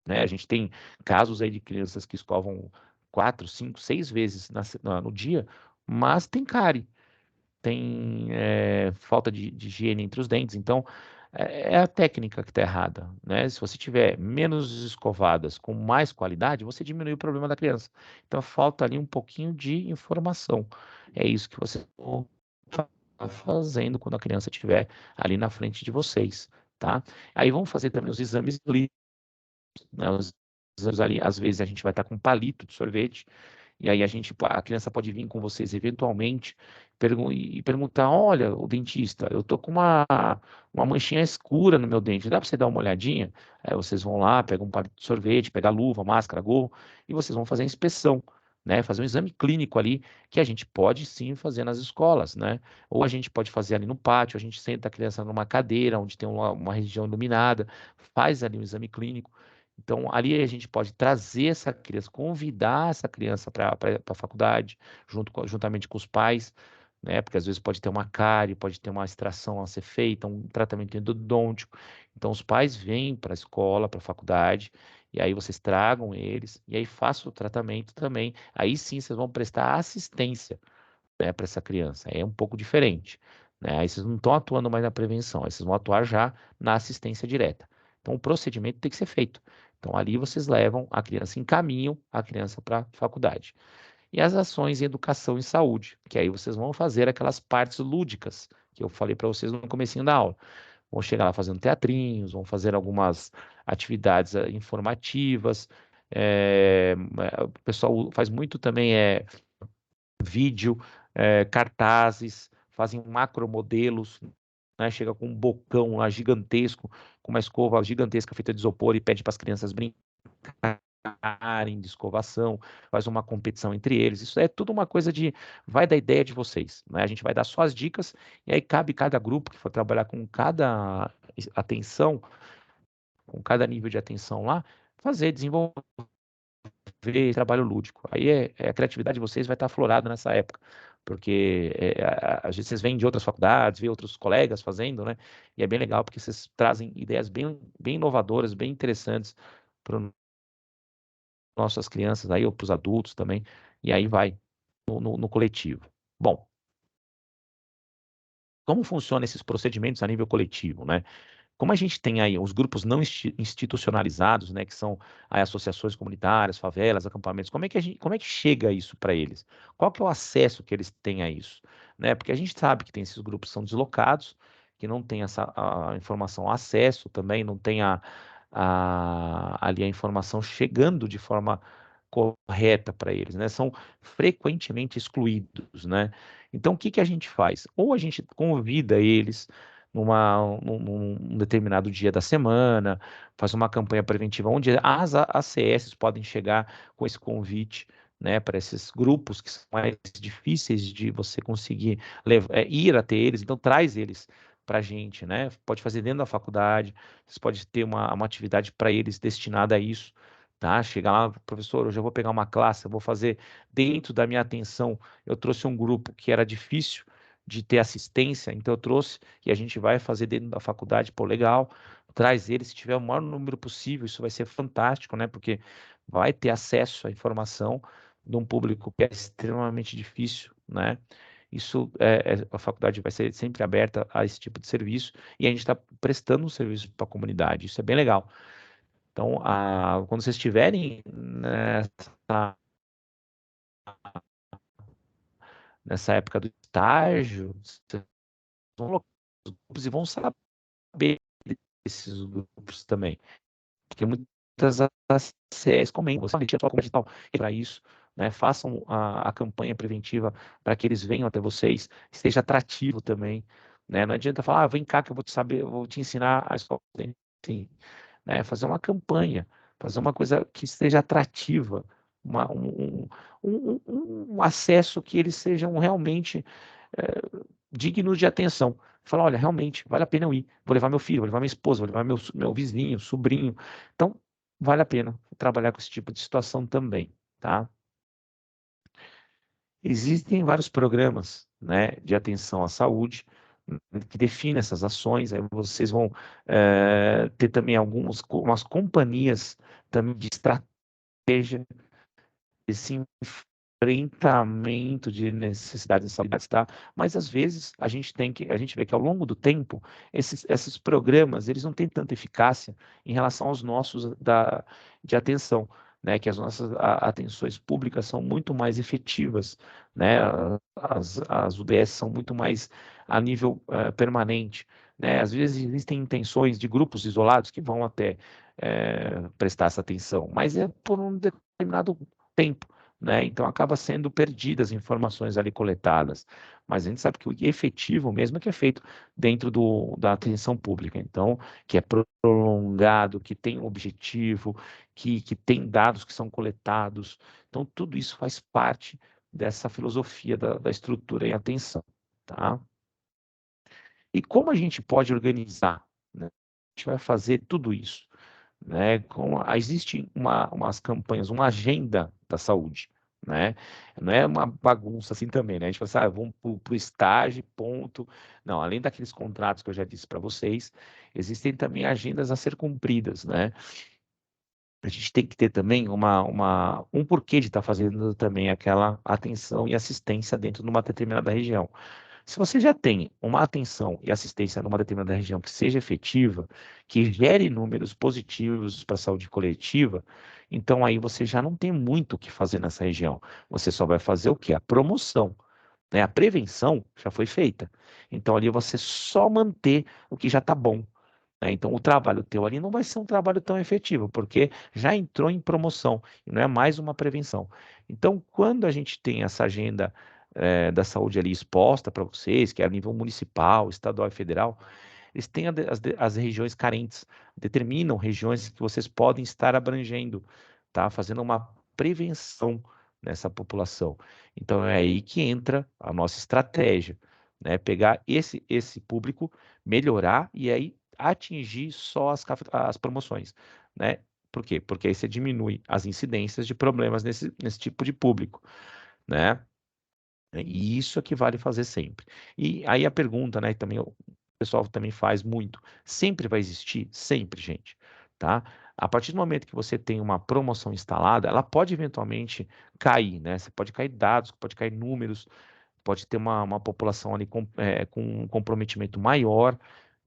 Speaker 2: né? A gente tem casos aí de crianças que escovam 4, 5, 6 vezes no dia, mas tem cárie, tem falta de higiene entre os dentes. Então, é a técnica que está errada, né? Se você tiver menos escovadas com mais qualidade, você diminui o problema da criança. Então, falta ali um pouquinho de informação. É isso que você está fazendo quando a criança estiver ali na frente de vocês, tá? Aí vamos fazer também os exames líquidos, né? Os exames ali, às vezes a gente vai estar com um palito de sorvete, e aí a criança pode vir com vocês eventualmente e perguntar, olha, o dentista, eu tô com uma manchinha escura no meu dente, dá para você dar uma olhadinha? Aí vocês vão lá, pegam um palito de sorvete, pegam a luva, máscara, gorro, e vocês vão fazer a inspeção, né? Fazer um exame clínico ali, que a gente pode sim fazer nas escolas, né? Ou a gente pode fazer ali no pátio, a gente senta a criança numa cadeira, onde tem uma região iluminada, faz ali um exame clínico. Então, ali a gente pode trazer essa criança, convidar essa criança para a faculdade, juntamente com os pais, né? Porque às vezes pode ter uma cárie, pode ter uma extração a ser feita, um tratamento endodôntico. Então, os pais vêm para a escola, para a faculdade, e aí vocês tragam eles, e aí façam o tratamento também. Aí sim vocês vão prestar assistência, né, para essa criança. É um pouco diferente, né? Aí vocês não estão atuando mais na prevenção, aí vocês vão atuar já na assistência direta. Então, o procedimento tem que ser feito. Então, ali vocês levam a criança, encaminham a criança para a faculdade. E as ações em educação e saúde, que aí vocês vão fazer aquelas partes lúdicas que eu falei para vocês no comecinho da aula. Vão chegar lá fazendo teatrinhos, vão fazer algumas atividades informativas, O pessoal faz muito também vídeo, cartazes, fazem macromodelos, né? Chega com um bocão lá gigantesco, com uma escova gigantesca feita de isopor e pede para as crianças brincarem de escovação, faz uma competição entre eles. Isso é tudo uma coisa vai da ideia de vocês, né? A gente vai dar só as dicas e aí cabe cada grupo que for trabalhar com cada atenção, com cada nível de atenção lá, desenvolver trabalho lúdico. Aí a criatividade de vocês vai estar aflorada nessa época, porque às vezes vocês vêm de outras faculdades, vê outros colegas fazendo, né? E é bem legal porque vocês trazem ideias bem, bem inovadoras, bem interessantes para nossas crianças aí, ou para os adultos também, e aí vai no coletivo. Bom, como funcionam esses procedimentos a nível coletivo, né? Como a gente tem aí os grupos não institucionalizados, né, que são aí associações comunitárias, favelas, acampamentos, como é que chega isso para eles? Qual que é o acesso que eles têm a isso? Né? Porque a gente sabe que tem esses grupos que são deslocados, que não tem a informação, acesso também, não tem ali a informação chegando de forma correta para eles, né? São frequentemente excluídos, né? Então, o que que a gente faz? Ou a gente convida eles num determinado dia da semana, faz uma campanha preventiva onde as ACS podem chegar com esse convite, né, para esses grupos que são mais difíceis de você conseguir ir até eles, então traz eles para a gente, né? Pode fazer dentro da faculdade, você pode ter uma atividade para eles destinada a isso. Tá? Chega lá, professor, hoje eu vou pegar uma classe, eu vou fazer dentro da minha atenção. Eu trouxe um grupo que era difícil de ter assistência, então eu trouxe e a gente vai fazer dentro da faculdade, pô, legal, traz ele, se tiver o maior número possível, isso vai ser fantástico, né, porque vai ter acesso à informação de um público que é extremamente difícil, né, isso, a faculdade vai ser sempre aberta a esse tipo de serviço e a gente está prestando um serviço para a comunidade, isso é bem legal. Então, quando vocês estiverem nessa época do estágio, vocês vão colocar os grupos e vão saber desses grupos também. Porque muitas ACS comentam, você tinha a tua comunidade digital para isso, né? Façam a campanha preventiva para que eles venham até vocês, seja atrativo também, né? Não adianta falar, vem cá que eu vou te saber, eu vou te ensinar a escola. Sim, né? Fazer uma campanha, fazer uma coisa que seja atrativa, um acesso que eles sejam realmente dignos de atenção. Falar, olha, realmente, vale a pena eu ir. Vou levar meu filho, vou levar minha esposa, vou levar meu vizinho, sobrinho. Então, vale a pena trabalhar com esse tipo de situação também, tá? Existem vários programas, né, de atenção à saúde que definem essas ações. Aí vocês vão ter também umas companhias também de estratégia, esse enfrentamento de necessidades e saudades, tá? Mas às vezes a gente vê que ao longo do tempo esses programas eles não têm tanta eficácia em relação aos nossos de atenção, né? Que as nossas atenções públicas são muito mais efetivas, né? As UBS são muito mais a nível permanente, né? Às vezes existem intenções de grupos isolados que vão até prestar essa atenção, mas é por um determinado tempo, né? Então acaba sendo perdidas informações ali coletadas, mas a gente sabe que o efetivo mesmo é que é feito dentro da atenção pública, então que é prolongado, que tem um objetivo, que tem dados que são coletados, então tudo isso faz parte dessa filosofia da estrutura em atenção, tá? E como a gente pode organizar, né? A gente vai fazer tudo isso, né? Existe umas campanhas, uma agenda da saúde, né? Não é uma bagunça assim também, né? A gente fala assim, vamos para o estágio, ponto. Não, além daqueles contratos que eu já disse para vocês, existem também agendas a ser cumpridas, né? A gente tem que ter também um porquê de estar fazendo também aquela atenção e assistência dentro de uma determinada região. Se você já tem uma atenção e assistência numa determinada região que seja efetiva, que gere números positivos para a saúde coletiva, então aí você já não tem muito o que fazer nessa região. Você só vai fazer o quê? A promoção, né? A prevenção já foi feita. Então ali você só manter o que já está bom, né? Então, o trabalho teu ali não vai ser um trabalho tão efetivo, porque já entrou em promoção, e não é mais uma prevenção. Então, quando a gente tem essa agenda da saúde ali exposta para vocês, que é a nível municipal, estadual e federal, eles têm as regiões carentes, determinam regiões que vocês podem estar abrangendo, tá? Fazendo uma prevenção nessa população. Então, é aí que entra a nossa estratégia, né? Pegar esse público, melhorar e aí atingir só as promoções, né? Por quê? Porque aí você diminui as incidências de problemas nesse tipo de público, né? E isso é que vale fazer sempre. E aí a pergunta, né, também o pessoal também faz muito, sempre vai existir? Sempre, gente, tá? A partir do momento que você tem uma promoção instalada, ela pode eventualmente cair, né? Você pode cair dados, pode cair números, pode ter uma população ali com um comprometimento maior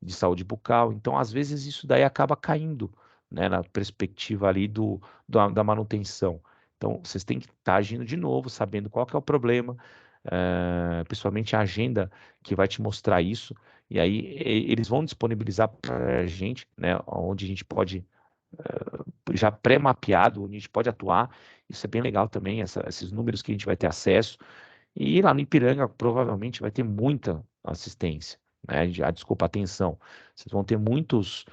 Speaker 2: de saúde bucal. Então, às vezes, isso daí acaba caindo, né, na perspectiva ali da manutenção. Então, vocês têm que estar agindo de novo, sabendo qual que é o problema, principalmente a agenda que vai te mostrar isso. E aí, eles vão disponibilizar para a gente, né, onde a gente pode, já pré-mapeado, onde a gente pode atuar. Isso é bem legal também, esses números que a gente vai ter acesso. E lá no Ipiranga, provavelmente, vai ter muita assistência, né? Desculpa, atenção. Vocês vão ter muitos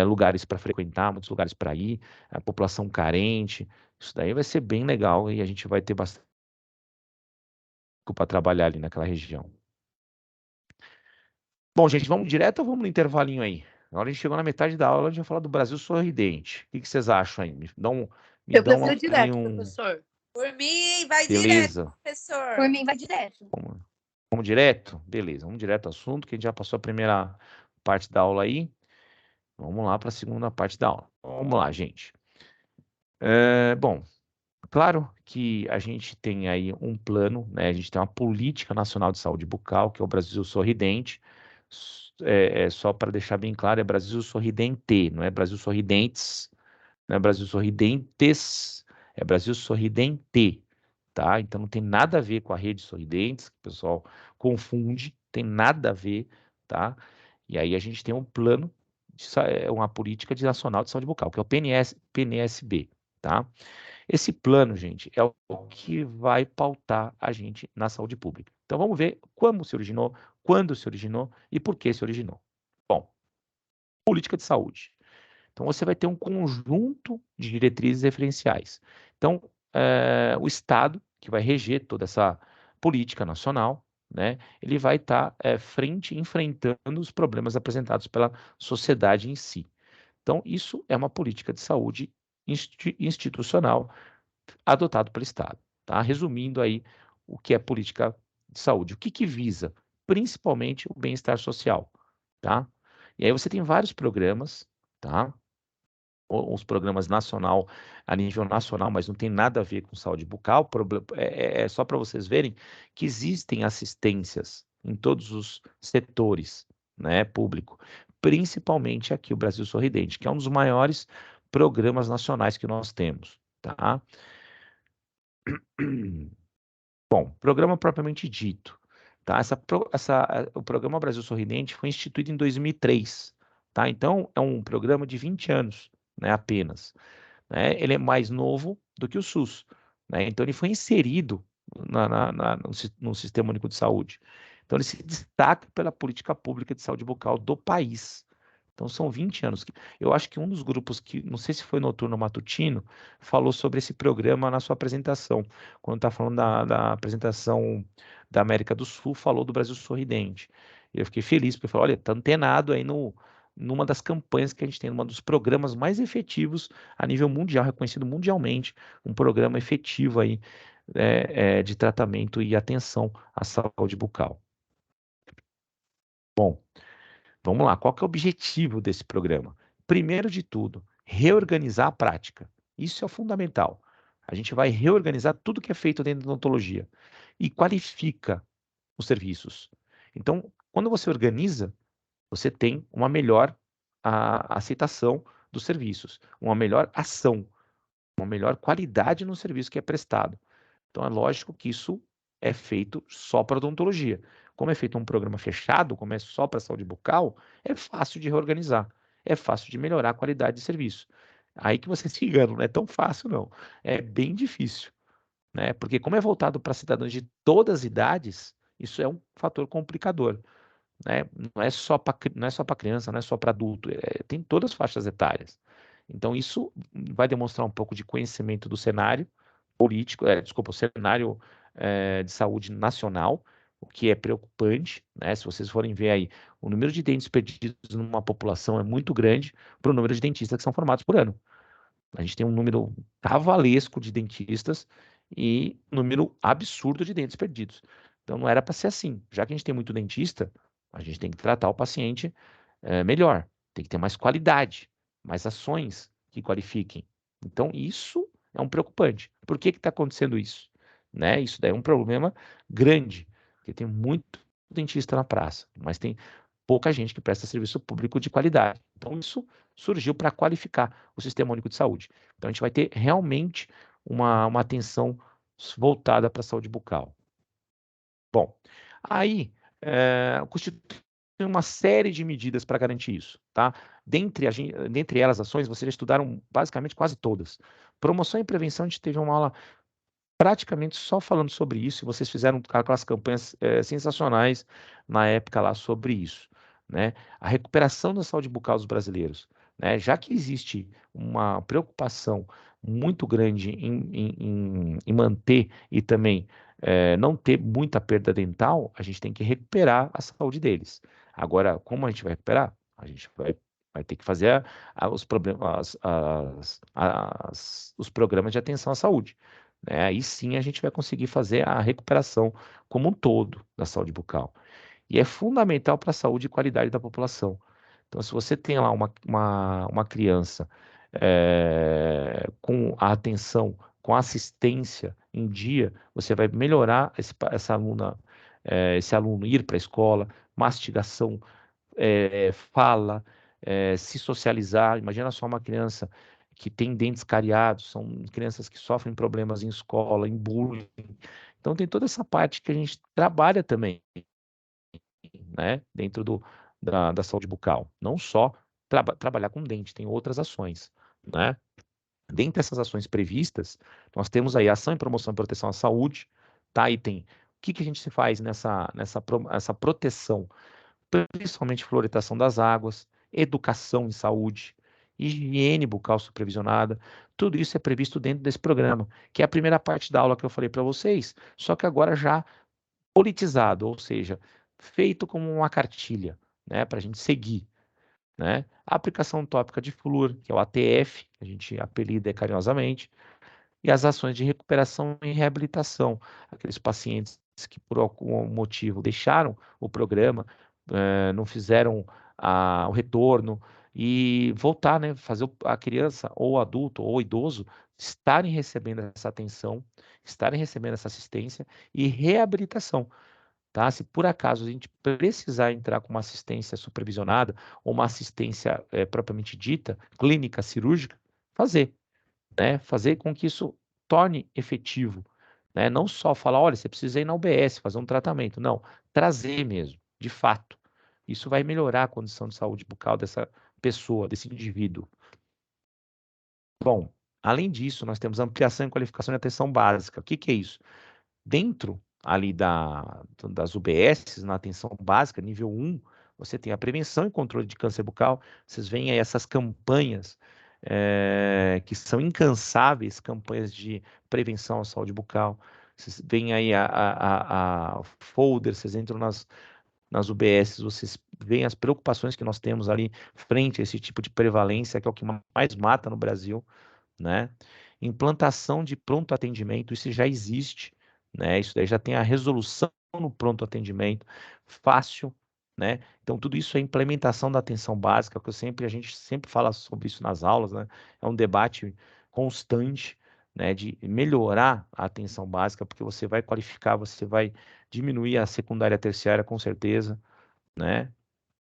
Speaker 2: lugares para frequentar, muitos lugares para ir, a população carente. Isso daí vai ser bem legal e a gente vai ter bastante para trabalhar ali naquela região. Bom, gente, vamos direto ou vamos no intervalinho aí? Agora a gente chegou na metade da aula, a gente vai falar do Brasil Sorridente. O que vocês acham aí?
Speaker 1: Eu prefiro direto, professor.
Speaker 4: Por mim, vai direto,
Speaker 2: Beleza.
Speaker 4: professor.
Speaker 1: Por mim, vai direto.
Speaker 2: Vamos direto? Beleza, vamos direto ao assunto, que a gente já passou a primeira parte da aula aí. Vamos lá para a segunda parte da aula. Vamos lá, gente. Bom, claro que a gente tem aí um plano, né? A gente tem uma política nacional de saúde bucal, que é o Brasil Sorridente. Só para deixar bem claro, é Brasil Sorridente, não é Brasil Sorridentes, não é Brasil Sorridentes, é Brasil Sorridente, tá? Então não tem nada a ver com a rede Sorridentes, que o pessoal confunde, tem nada a ver, tá? E aí a gente tem um plano, uma política nacional de saúde bucal, que é o PNSB, tá? Esse plano, gente, é o que vai pautar a gente na saúde pública. Então vamos ver como se originou, quando se originou e por que se originou. Bom, política de saúde. Então, você vai ter um conjunto de diretrizes referenciais. Então, o Estado, que vai reger toda essa política nacional, né, ele vai estar enfrentando os problemas apresentados pela sociedade em si. Então, isso é uma política de saúde institucional adotada pelo Estado. Tá? Resumindo aí o que é política de saúde. O que visa? Principalmente o bem-estar social. Tá? E aí você tem vários programas, tá? Uns programas a nível nacional, mas não tem nada a ver com saúde bucal. É só para vocês verem que existem assistências em todos os setores, né, público, principalmente aqui o Brasil Sorridente, que é um dos maiores programas nacionais que nós temos, tá? Bom, programa propriamente dito, tá? O programa Brasil Sorridente foi instituído em 2003, tá? Então, é um programa de 20 anos, né, apenas, né? Ele é mais novo do que o SUS, né? Então, ele foi inserido no Sistema Único de Saúde. Então, ele se destaca pela política pública de saúde bucal do país. Então, são 20 anos. Eu acho que um dos grupos que, não sei se foi noturno ou matutino, falou sobre esse programa na sua apresentação. Quando está falando da apresentação da América do Sul, falou do Brasil Sorridente. Eu fiquei feliz, porque falou, olha, está antenado aí numa das campanhas que a gente tem, num dos programas mais efetivos a nível mundial, reconhecido mundialmente, um programa efetivo aí de tratamento e atenção à saúde bucal. Bom, vamos lá, qual que é o objetivo desse programa? Primeiro de tudo, reorganizar a prática. Isso é fundamental. A gente vai reorganizar tudo que é feito dentro da odontologia e qualifica os serviços. Então, quando você organiza, você tem uma melhor aceitação dos serviços, uma melhor ação, uma melhor qualidade no serviço que é prestado. Então, é lógico que isso é feito só para odontologia. Como é feito um programa fechado, como é só para saúde bucal, é fácil de reorganizar. é fácil de melhorar a qualidade de serviço. Aí que você se engana, não é tão fácil, não. É bem difícil, né? Porque como é voltado para cidadãos de todas as idades, isso é um fator complicador, né? Não é só para criança, não é só para adulto, tem todas as faixas etárias. Então isso vai demonstrar um pouco de conhecimento do cenário político, o cenário de saúde nacional, o que é preocupante, né? Se vocês forem ver aí, o número de dentes perdidos numa população é muito grande para o número de dentistas que são formados por ano. A gente tem um número cavalesco de dentistas e um número absurdo de dentes perdidos. Então não era para ser assim. Já que a gente tem muito dentista, a gente tem que tratar o paciente melhor, tem que ter mais qualidade, mais ações que qualifiquem. Então isso é um preocupante. Por que está acontecendo isso? Né? Isso daí é um problema grande, porque tem muito dentista na praça, mas tem pouca gente que presta serviço público de qualidade. Então, isso surgiu para qualificar o Sistema Único de Saúde. Então, a gente vai ter realmente uma atenção voltada para a saúde bucal. Bom, aí constitui uma série de medidas para garantir isso, tá? Dentre elas, ações, vocês já estudaram basicamente quase todas. Promoção e prevenção, a gente teve uma aula praticamente só falando sobre isso, e vocês fizeram aquelas campanhas sensacionais na época lá sobre isso, né? A recuperação da saúde bucal dos brasileiros, né? Já que existe uma preocupação muito grande em manter e também não ter muita perda dental, a gente tem que recuperar a saúde deles. Agora, como a gente vai recuperar? A gente vai ter que fazer os programas de atenção à saúde. Né? Aí sim a gente vai conseguir fazer a recuperação como um todo da saúde bucal. E é fundamental para a saúde e qualidade da população. Então, se você tem lá uma criança com a atenção, com a assistência em dia, você vai melhorar esse aluno ir para a escola, mastigação, fala, se socializar. Imagina só uma criança que tem dentes cariados, são crianças que sofrem problemas em escola, em bullying. Então tem toda essa parte que a gente trabalha também, né, dentro da saúde bucal. Não só trabalhar com dente, tem outras ações, né? Dentre essas ações previstas, nós temos aí ação em promoção e proteção à saúde, tá? E tem o que a gente se faz essa proteção, principalmente fluoridação das águas, educação em saúde, higiene bucal supervisionada, tudo isso é previsto dentro desse programa, que é a primeira parte da aula que eu falei para vocês, só que agora já politizado, ou seja, feito como uma cartilha, né, para a gente seguir, né? A aplicação tópica de flúor, que é o ATF, que a gente apelida carinhosamente, e as ações de recuperação e reabilitação, aqueles pacientes que por algum motivo deixaram o programa, não fizeram o retorno e voltar, né, fazer a criança ou o adulto ou o idoso estarem recebendo essa atenção, estarem recebendo essa assistência e reabilitação. Tá? Se por acaso a gente precisar entrar com uma assistência supervisionada ou uma assistência propriamente dita, clínica, cirúrgica, fazer, né? Fazer com que isso torne efetivo, né? Não só falar, olha, você precisa ir na UBS, fazer um tratamento, não, trazer mesmo, de fato. Isso vai melhorar a condição de saúde bucal dessa pessoa, desse indivíduo. Bom, além disso, nós temos ampliação e qualificação de atenção básica. O que é isso? Dentro ali das UBS, na atenção básica, nível 1, você tem a prevenção e controle de câncer bucal. Vocês veem aí essas campanhas que são incansáveis, campanhas de prevenção à saúde bucal. Vocês veem aí a folder, vocês entram nas UBS, vocês veem as preocupações que nós temos ali frente a esse tipo de prevalência, que é o que mais mata no Brasil, né? Implantação de pronto atendimento, isso já existe, né? Isso daí já tem a resolução no pronto atendimento, fácil, né? Então tudo isso é implementação da atenção básica, que a gente sempre fala sobre isso nas aulas, né? É um debate constante, né, de melhorar a atenção básica, porque você vai qualificar, você vai diminuir a secundária e a terciária com certeza, né?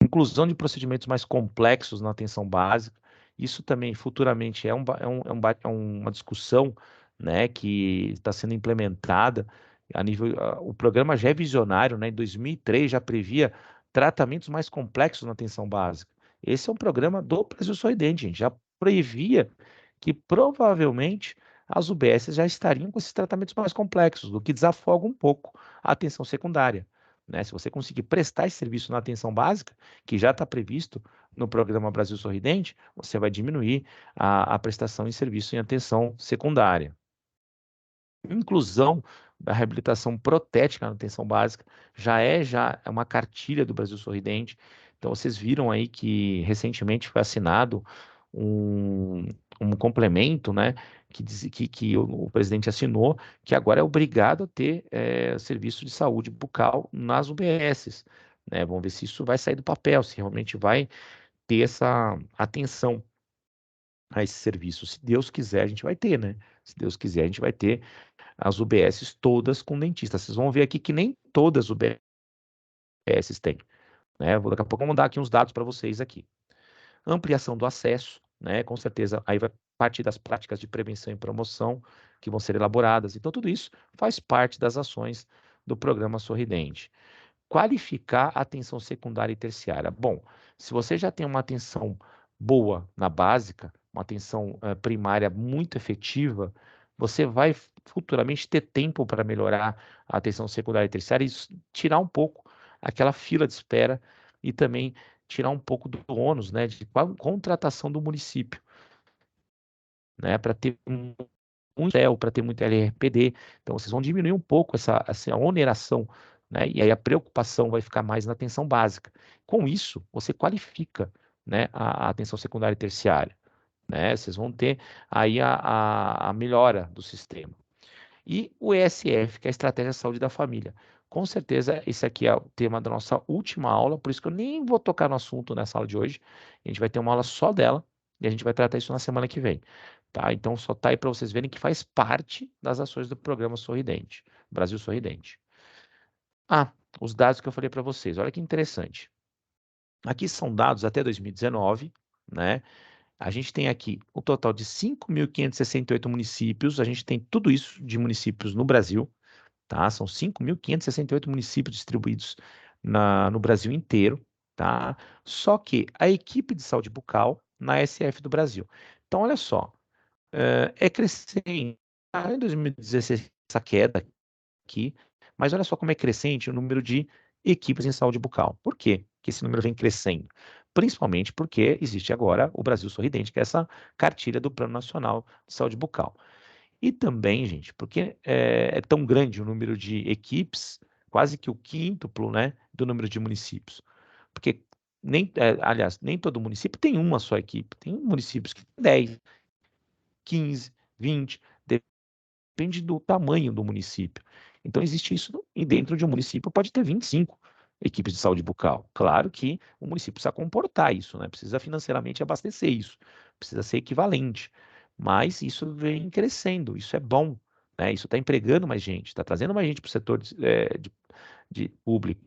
Speaker 2: Inclusão de procedimentos mais complexos na atenção básica. Isso também futuramente é uma discussão, né, que está sendo implementada a nível. O programa já é visionário, né? Em 2003 já previa tratamentos mais complexos na atenção básica. Esse é um programa do Brasil Sorridente, gente. Já previa que provavelmente as UBSs já estariam com esses tratamentos mais complexos, o que desafoga um pouco a atenção secundária, né? Se você conseguir prestar esse serviço na atenção básica, que já está previsto no programa Brasil Sorridente, você vai diminuir a prestação em serviço em atenção secundária. Inclusão da reabilitação protética na atenção básica já é uma cartilha do Brasil Sorridente. Então, vocês viram aí que recentemente foi assinado um, um complemento, né, que o presidente assinou, que agora é obrigado a ter serviço de saúde bucal nas UBSs, né? Vamos ver se isso vai sair do papel, se realmente vai ter essa atenção a esse serviço. Se Deus quiser, a gente vai ter, né? Se Deus quiser, a gente vai ter as UBSs todas com dentista. Vocês vão ver aqui que nem todas as UBSs têm, né? Daqui a pouco eu vou dar aqui uns dados para vocês aqui. Ampliação do acesso, né? Com certeza, aí vai partir das práticas de prevenção e promoção que vão ser elaboradas. Então, tudo isso faz parte das ações do programa Sorridente. Qualificar a atenção secundária e terciária. Bom, se você já tem uma atenção boa na básica, uma atenção primária muito efetiva, você vai futuramente ter tempo para melhorar a atenção secundária e terciária e tirar um pouco aquela fila de espera e também tirar um pouco do ônus, né, de contratação do município, né, para ter muito CEL, para ter muito LRPD. Então, vocês vão diminuir um pouco essa oneração, né? E aí a preocupação vai ficar mais na atenção básica. Com isso, você qualifica, né, a atenção secundária e terciária, né? Vocês vão ter aí a melhora do sistema. E o ESF, que é a Estratégia de Saúde da Família. Com certeza, esse aqui é o tema da nossa última aula, por isso que eu nem vou tocar no assunto nessa aula de hoje. A gente vai ter uma aula só dela e a gente vai tratar isso na semana que vem. Tá? Então, só tá aí para vocês verem que faz parte das ações do programa Sorridente, Brasil Sorridente. Os dados que eu falei para vocês, olha que interessante. Aqui são dados até 2019, né? A gente tem aqui um total de 5.568 municípios, a gente tem tudo isso de municípios no Brasil, tá? São 5.568 municípios distribuídos no Brasil inteiro, tá? Só que a equipe de saúde bucal na SF do Brasil. Então, olha só, é crescente. Em 2016, essa queda aqui, mas olha só como é crescente o número de equipes em saúde bucal. Por quê que esse número vem crescendo? Principalmente porque existe agora o Brasil Sorridente, que é essa cartilha do Plano Nacional de Saúde Bucal. E também, gente, porque é tão grande o número de equipes, quase que o quíntuplo, né, do número de municípios. Porque, aliás, nem todo município tem uma só equipe. Tem municípios que tem 10, 15, 20, depende do tamanho do município. Então, existe isso, e dentro de um município pode ter 25 equipes de saúde bucal. Claro que o município precisa comportar isso, né? Precisa financeiramente abastecer isso, precisa ser equivalente. Mas isso vem crescendo, isso é bom, né? Isso está empregando mais gente, está trazendo mais gente para o setor de público,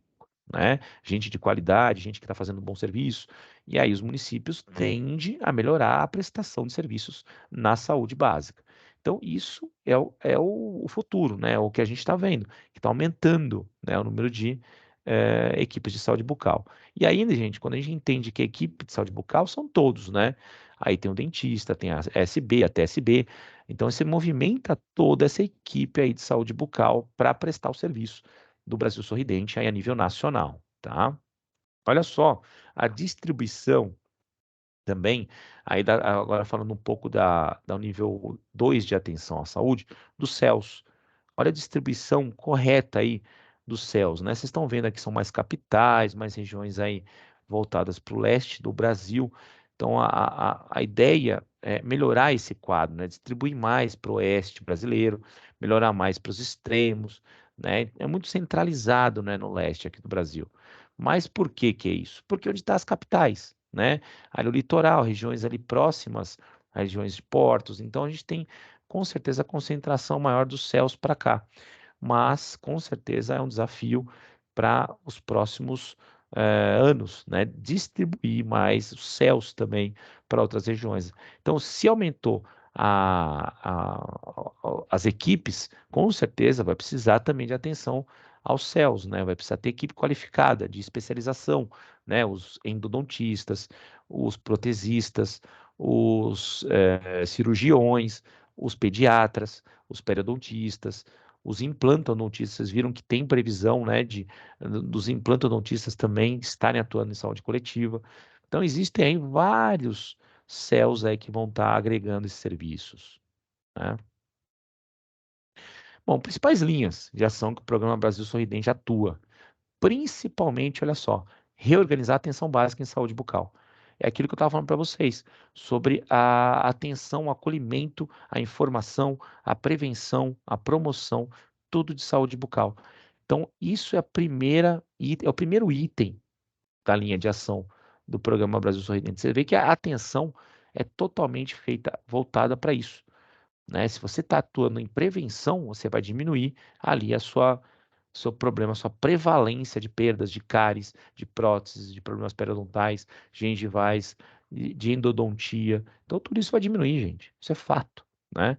Speaker 2: né? Gente de qualidade, gente que está fazendo um bom serviço. E aí os municípios tendem a melhorar a prestação de serviços na saúde básica. Então, isso é o futuro, né? O que a gente está vendo, que está aumentando, né, o número de equipes de saúde bucal. E ainda, gente, quando a gente entende que a equipe de saúde bucal são todos, né? Aí tem o dentista, tem a SB, a TSB. Então, você movimenta toda essa equipe aí de saúde bucal para prestar o serviço do Brasil Sorridente aí a nível nacional, tá? Olha só, a distribuição também, aí agora falando um pouco da nível 2 de atenção à saúde, dos CELS. Olha a distribuição correta aí dos CELS, né? Vocês estão vendo aqui, são mais capitais, mais regiões aí voltadas para o leste do Brasil. Então, a ideia é melhorar esse quadro, né? Distribuir mais para o oeste brasileiro, melhorar mais para os extremos, né? É muito centralizado, né, no leste aqui do Brasil. Mas por que que é isso? Porque onde estão as capitais, né? Ali o litoral, regiões ali próximas, regiões de portos. Então, a gente tem, com certeza, a concentração maior dos céus para cá. Mas, com certeza, é um desafio para os próximos anos, né? Distribuir mais os céus também para outras regiões. Então, se aumentou as equipes, com certeza vai precisar também de atenção aos céus, né? Vai precisar ter equipe qualificada de especialização, né? Os endodontistas, os protesistas, os cirurgiões, os pediatras, os periodontistas, os implantodontistas. Vocês viram que tem previsão, né, dos implantodontistas também estarem atuando em saúde coletiva. Então, existem aí vários céus aí que vão estar agregando esses serviços, né? Bom, principais linhas de ação que o Programa Brasil Sorridente atua. Principalmente, olha só, reorganizar a atenção básica em saúde bucal. É aquilo que eu estava falando para vocês, sobre a atenção, o acolhimento, a informação, a prevenção, a promoção, tudo de saúde bucal. Então, isso é o primeiro item da linha de ação do Programa Brasil Sorridente. Você vê que a atenção é totalmente voltada para isso, né? Se você está atuando em prevenção, você vai diminuir ali seu problema, sua prevalência de perdas de cáries, de próteses, de problemas periodontais, gengivais, de endodontia. Então, tudo isso vai diminuir, gente. Isso é fato, né?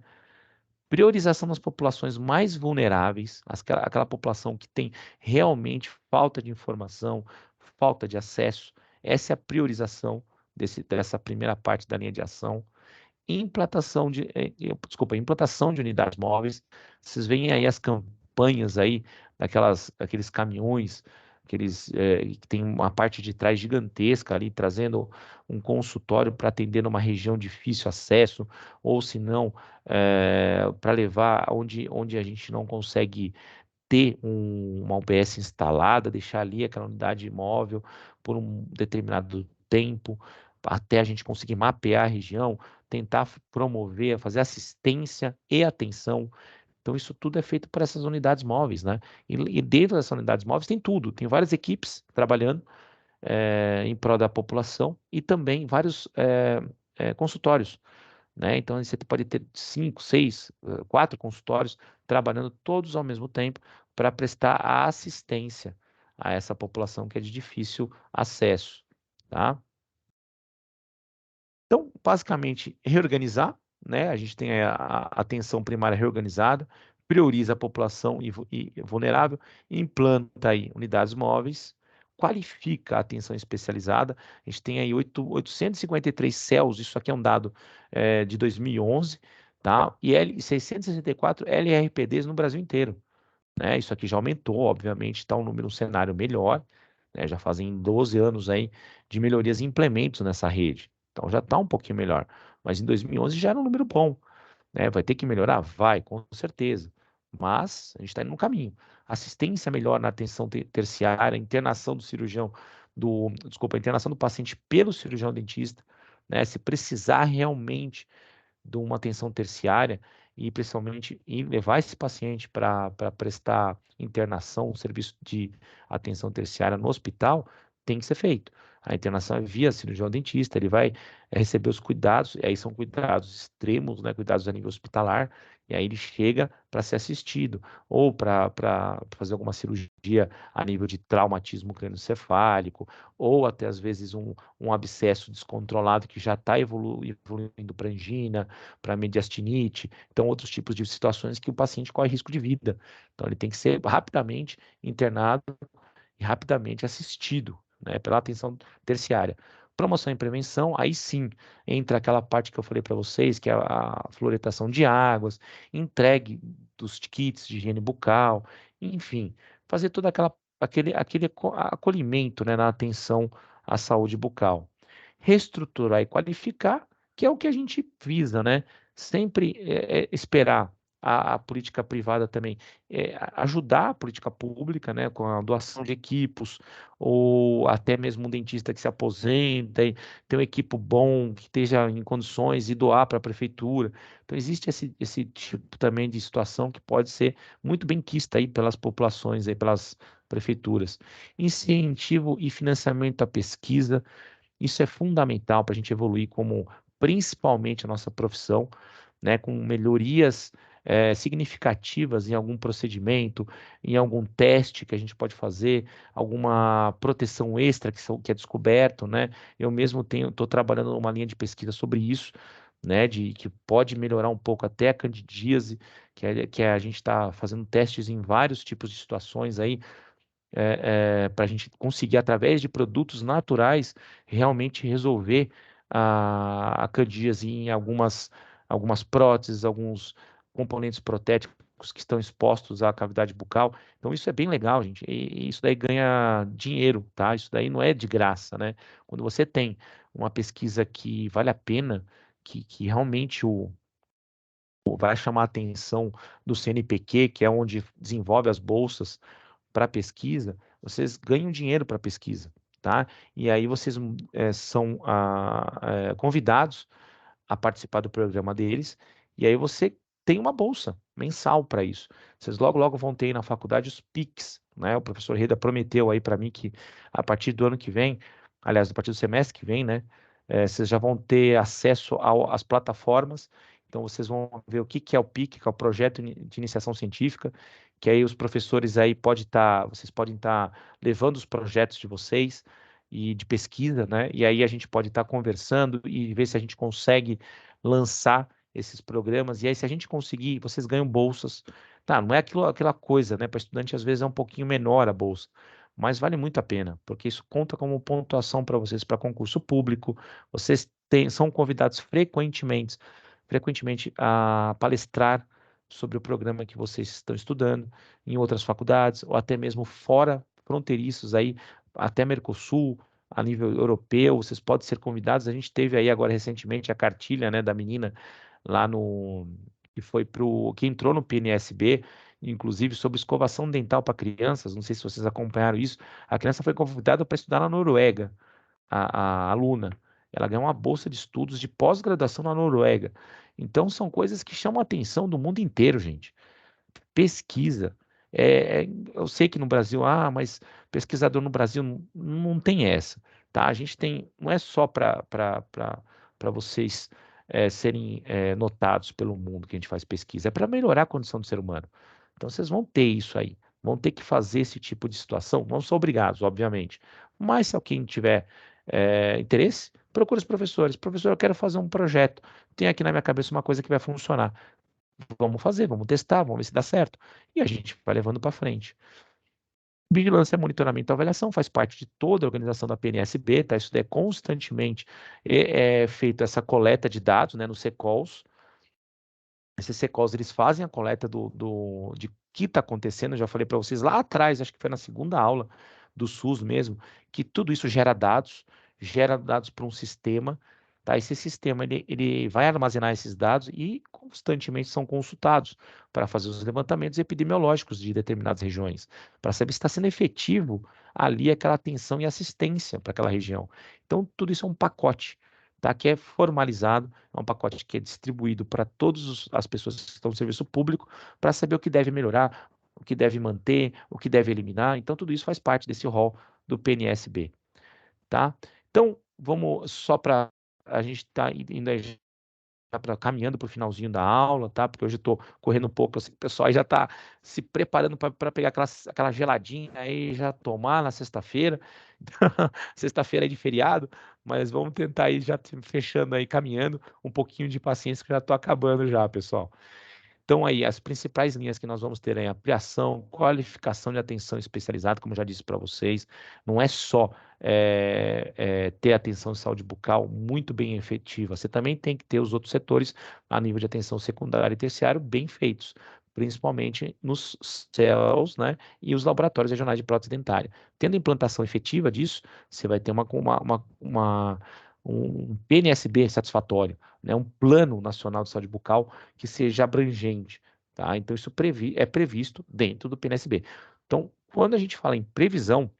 Speaker 2: Priorização das populações mais vulneráveis, aquela população que tem realmente falta de informação, falta de acesso. Essa é a priorização dessa primeira parte da linha de ação. Implantação de unidades móveis. Vocês veem aí as campanhas aí daqueles caminhões, que tem uma parte de trás gigantesca ali, trazendo um consultório para atender numa região difícil acesso, ou se não, para levar onde a gente não consegue ter uma UBS instalada, deixar ali aquela unidade móvel por um determinado tempo, até a gente conseguir mapear a região, tentar promover, fazer assistência e atenção. Então, isso tudo é feito por essas unidades móveis, né? E dentro dessas unidades móveis tem tudo, tem várias equipes trabalhando em prol da população e também vários consultórios, né? Então, você pode ter 5, 6, 4 consultórios trabalhando todos ao mesmo tempo para prestar a assistência a essa população que é de difícil acesso, tá? Então, basicamente, reorganizar, né? A gente tem a atenção primária reorganizada, prioriza a população vulnerável, implanta aí unidades móveis, qualifica a atenção especializada. A gente tem aí 853 CELs, isso aqui é um dado de 2011, tá? E 664 LRPDs no Brasil inteiro, né? Isso aqui já aumentou, obviamente, está um cenário melhor, né? Já fazem 12 anos aí de melhorias e implementos nessa rede. Então já está um pouquinho melhor. Mas em 2011 já era um número bom, né? Vai ter que melhorar? Vai, com certeza. Mas a gente está indo no caminho. Assistência melhor na atenção terciária, internação do cirurgião, a internação do paciente pelo cirurgião dentista, né? Se precisar realmente de uma atenção terciária e principalmente levar esse paciente para prestar internação, um serviço de atenção terciária no hospital, tem que ser feito. A internação é via cirurgião dentista, ele vai receber os cuidados, e aí são cuidados extremos, né, cuidados a nível hospitalar, e aí ele chega para ser assistido, ou para fazer alguma cirurgia a nível de traumatismo crânioencefálico, ou até às vezes um abscesso descontrolado que já está evoluindo para angina, para mediastinite, então outros tipos de situações que o paciente corre risco de vida. Então ele tem que ser rapidamente internado e rapidamente assistido, né, pela atenção terciária. Promoção e prevenção, aí sim entra aquela parte que eu falei para vocês, que é a fluoretação de águas, entregue dos kits de higiene bucal, enfim, fazer todo aquele acolhimento, né, na atenção à saúde bucal. Reestruturar e qualificar, que é o que a gente visa, né? Sempre esperar a política privada também ajudar a política pública, né, com a doação de equipos, ou até mesmo um dentista que se aposenta e ter um equipo bom, que esteja em condições de doar para a prefeitura. Então, existe esse tipo também de situação que pode ser muito bem quista aí pelas populações, aí, pelas prefeituras. Incentivo e financiamento à pesquisa, isso é fundamental para a gente evoluir principalmente a nossa profissão, né, com melhorias significativas em algum procedimento, em algum teste que a gente pode fazer, alguma proteção extra que é descoberto, né? Eu mesmo estou trabalhando numa linha de pesquisa sobre isso, né, que pode melhorar um pouco até a candidíase, que a gente está fazendo testes em vários tipos de situações aí, para a gente conseguir, através de produtos naturais, realmente resolver a candidíase em algumas próteses, alguns componentes protéticos que estão expostos à cavidade bucal. Então, isso é bem legal, gente. E isso daí ganha dinheiro, tá? Isso daí não é de graça, né? Quando você tem uma pesquisa que vale a pena, que realmente vai chamar a atenção do CNPq, que é onde desenvolve as bolsas para pesquisa, vocês ganham dinheiro para pesquisa, tá? E aí vocês são convidados a participar do programa deles, e aí você tem uma bolsa mensal para isso. Vocês logo vão ter aí na faculdade os PICs, né? O professor Reda prometeu aí para mim que a partir do ano que vem, aliás, a partir do semestre que vem, né? Vocês já vão ter acesso às plataformas, então vocês vão ver o que é o PIC, que é o Projeto de Iniciação Científica, que aí os professores aí vocês podem estar levando os projetos de vocês e de pesquisa, né? E aí a gente pode estar conversando e ver se a gente consegue lançar esses programas. E aí, se a gente conseguir, vocês ganham bolsas. Tá, não é aquela coisa, né? Para estudante, às vezes é um pouquinho menor a bolsa, mas vale muito a pena, porque isso conta como pontuação para vocês para concurso público. Vocês são convidados frequentemente a palestrar sobre o programa que vocês estão estudando em outras faculdades, ou até mesmo fora, fronteiriços aí, até Mercosul, a nível europeu, vocês podem ser convidados. A gente teve aí agora recentemente a cartilha, né, da menina lá que entrou no PNSB, inclusive sobre escovação dental para crianças. Não sei se vocês acompanharam isso. A criança foi convidada para estudar na Noruega, a aluna. Ela ganhou uma bolsa de estudos de pós-graduação na Noruega. Então, são coisas que chamam a atenção do mundo inteiro, gente. Pesquisa. Eu sei que no Brasil, mas pesquisador no Brasil não tem essa, tá? A gente tem, não é só para vocês serem notados pelo mundo que a gente faz pesquisa, é para melhorar a condição do ser humano. Então, vocês vão ter isso aí, vão ter que fazer esse tipo de situação, não são obrigados, obviamente, mas se alguém tiver interesse, procure os professores. Professor, eu quero fazer um projeto, tem aqui na minha cabeça uma coisa que vai funcionar. Vamos fazer, vamos testar, vamos ver se dá certo. E a gente vai levando para frente. Vigilância, monitoramento e avaliação faz parte de toda a organização da PNSB, tá? Isso é constantemente feito essa coleta de dados, né, no CECOLS. Esses CECOLS, eles fazem a coleta de que está acontecendo. Eu já falei para vocês lá atrás, acho que foi na segunda aula do SUS mesmo, que tudo isso gera dados para um sistema, tá? Esse sistema ele vai armazenar esses dados e constantemente são consultados para fazer os levantamentos epidemiológicos de determinadas regiões, para saber se está sendo efetivo ali aquela atenção e assistência para aquela região. Então, tudo isso é um pacote, tá? Que é formalizado, é um pacote que é distribuído para todas as pessoas que estão no serviço público para saber o que deve melhorar, o que deve manter, o que deve eliminar. Então, tudo isso faz parte desse rol do PNSB, tá? Então, vamos só para a gente estar indo aí caminhando para o finalzinho da aula, tá? Porque hoje eu estou correndo um pouco, assim, o pessoal aí já está se preparando para pegar aquela geladinha aí já tomar na sexta-feira. Sexta-feira é de feriado, mas vamos tentar aí já fechando aí, caminhando, um pouquinho de paciência que eu já estou acabando já, pessoal. Então, aí, as principais linhas que nós vamos ter é ampliação, qualificação de atenção especializada, como eu já disse para vocês, não é só ter atenção de saúde bucal muito bem efetiva, você também tem que ter os outros setores a nível de atenção secundária e terciário bem feitos, principalmente nos CELs, né, e os laboratórios regionais de prótese dentária. Tendo a implantação efetiva disso, você vai ter um PNSB satisfatório, né, um Plano Nacional de Saúde Bucal que seja abrangente, tá? Então, isso é previsto dentro do PNSB. Então, quando a gente fala em previsão,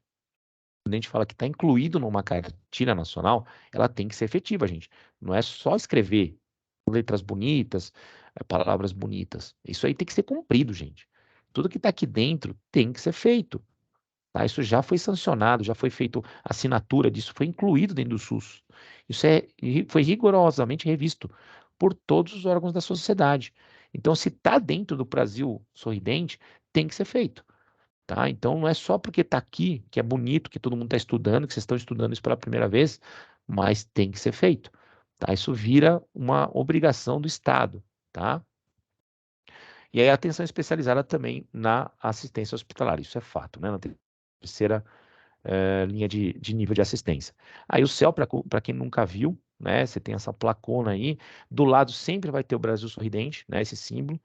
Speaker 2: quando a gente fala que está incluído numa cartilha nacional, ela tem que ser efetiva, gente. Não é só escrever letras bonitas, palavras bonitas. Isso aí tem que ser cumprido, gente. Tudo que está aqui dentro tem que ser feito. Tá? Isso já foi sancionado, já foi feito assinatura disso, foi incluído dentro do SUS. Isso foi rigorosamente revisto por todos os órgãos da sociedade. Então, se está dentro do Brasil Sorridente, tem que ser feito. Tá? Então, não é só porque está aqui, que é bonito, que todo mundo está estudando, que vocês estão estudando isso pela primeira vez, mas tem que ser feito. tá? Isso vira uma obrigação do Estado, tá? E aí a atenção especializada também na assistência hospitalar, isso é fato, né? Na terceira linha de nível de assistência. Aí o céu, para quem nunca viu, né? Você tem essa placona aí, do lado sempre vai ter o Brasil Sorridente, né? Esse símbolo,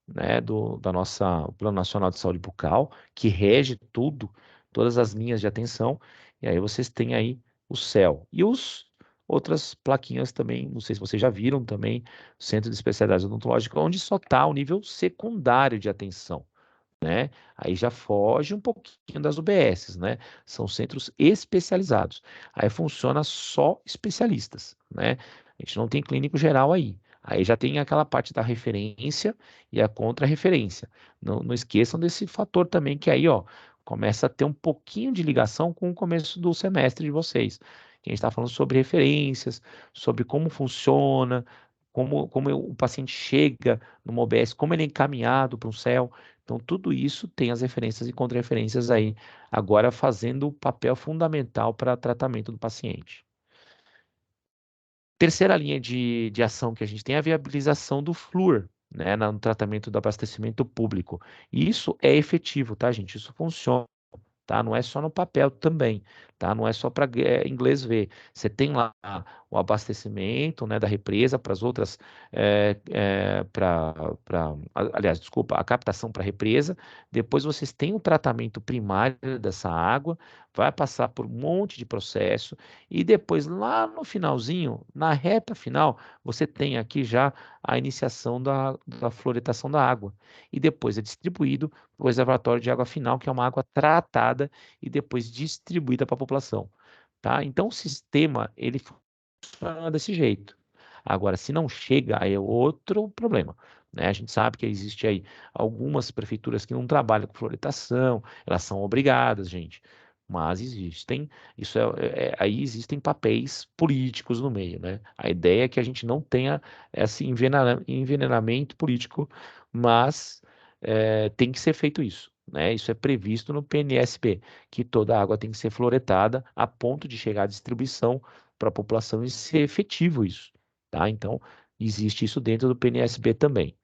Speaker 2: né? Da nossa Plano Nacional de Saúde Bucal, que rege tudo, todas as linhas de atenção, e aí vocês têm aí o céu. E os outras plaquinhas também, não sei se vocês já viram também, Centro de Especialidades Odontológicas, onde só está o nível secundário de atenção, né? Aí já foge um pouquinho das UBSs, né? São centros especializados. Aí funciona só especialistas, né? A gente não tem clínico geral aí. Aí já tem aquela parte da referência e a contra-referência. Não esqueçam desse fator também, que aí, ó, começa a ter um pouquinho de ligação com o começo do semestre de vocês. Que a gente está falando sobre referências, sobre como funciona, como o paciente chega numa OBS, como ele é encaminhado para um CEL. Então, tudo isso tem as referências e contra-referências aí, agora fazendo o papel fundamental para tratamento do paciente. Terceira linha de ação que a gente tem é a viabilização do FLUOR, né, no tratamento do abastecimento público. E isso é efetivo, tá, gente? Isso funciona. Tá? Não é só no papel também, tá? Não é só para inglês ver. Você tem lá o abastecimento, né, da represa para as outras, aliás, desculpa, a captação para a represa. Depois vocês têm o tratamento primário dessa água, vai passar por um monte de processo e depois lá no finalzinho, na reta final, você tem aqui já a iniciação da fluoretação da água e depois é distribuído o reservatório de água final, que é uma água tratada e depois distribuída para a população, tá? Então o sistema ele funciona desse jeito. Agora, se não chega, aí é outro problema, né? A gente sabe que existe aí algumas prefeituras que não trabalham com fluoretação, elas são obrigadas, gente. Mas existem, aí existem papéis políticos no meio, né? A ideia é que a gente não tenha esse envenenamento político, mas tem que ser feito isso, né? Isso é previsto no PNSB, que toda a água tem que ser fluoretada a ponto de chegar à distribuição para a população e ser efetivo isso, tá? Então, existe isso dentro do PNSB também.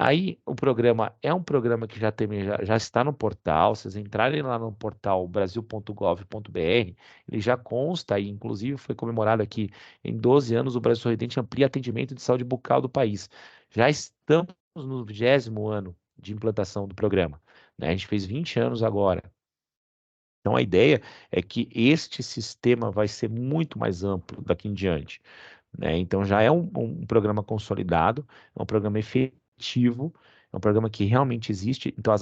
Speaker 2: Aí, o programa é um programa que já está no portal, vocês entrarem lá no portal brasil.gov.br, ele já consta, e inclusive foi comemorado aqui, em 12 anos o Brasil Sorridente amplia atendimento de saúde bucal do país. Já estamos no 20º ano de implantação do programa, né? A gente fez 20 anos agora. Então, a ideia é que este sistema vai ser muito mais amplo daqui em diante, né? Então, já é um programa consolidado, é um programa efetivo, é um programa que realmente existe. Então,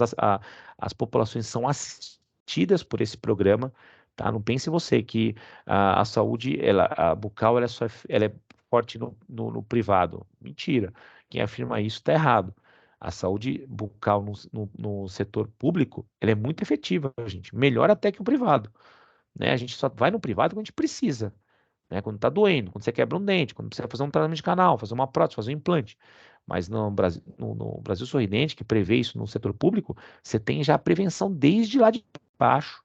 Speaker 2: as populações são assistidas por esse programa, tá? Não pense você que a saúde, a bucal, ela é forte no privado. Mentira. Quem afirma isso está errado. A saúde bucal no setor público, ela é muito efetiva, gente. Melhor até que o privado, né? A gente só vai no privado quando a gente precisa, né? Quando está doendo, quando você quebra um dente, quando precisa fazer um tratamento de canal, fazer uma prótese, fazer um implante. Mas no Brasil Sorridente, que prevê isso no setor público, você tem já a prevenção desde lá de baixo,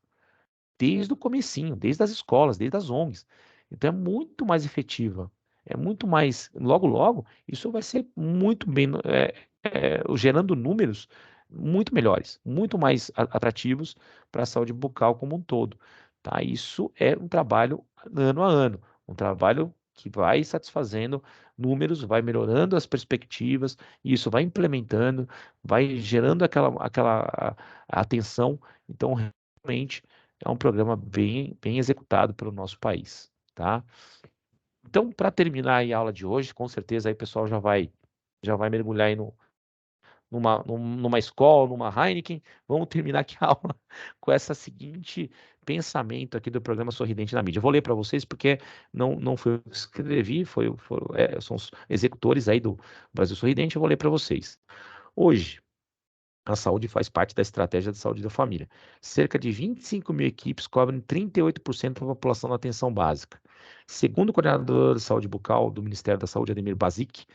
Speaker 2: desde o comecinho, desde as escolas, desde as ONGs. Então é muito mais efetiva, é muito mais, logo, isso vai ser muito bem, gerando números muito melhores, muito mais atrativos para a saúde bucal como um todo, tá? Isso é um trabalho ano a ano, um trabalho que vai satisfazendo números, vai melhorando as perspectivas, e isso vai implementando, vai gerando aquela atenção. Então, realmente, é um programa bem executado pelo nosso país, tá? Então, para terminar aí a aula de hoje, com certeza aí o pessoal já vai mergulhar aí numa escola, numa Heineken. Vamos terminar aqui a aula com essa seguinte pensamento aqui do programa Sorridente na Mídia. Eu vou ler para vocês porque não foi eu que escrevi, são os executores aí do Brasil Sorridente. Eu vou ler para vocês. Hoje, a saúde faz parte da estratégia de saúde da família. Cerca de 25 mil equipes cobrem 38% da população na atenção básica. Segundo o coordenador de saúde bucal do Ministério da Saúde, Ademir Bazic,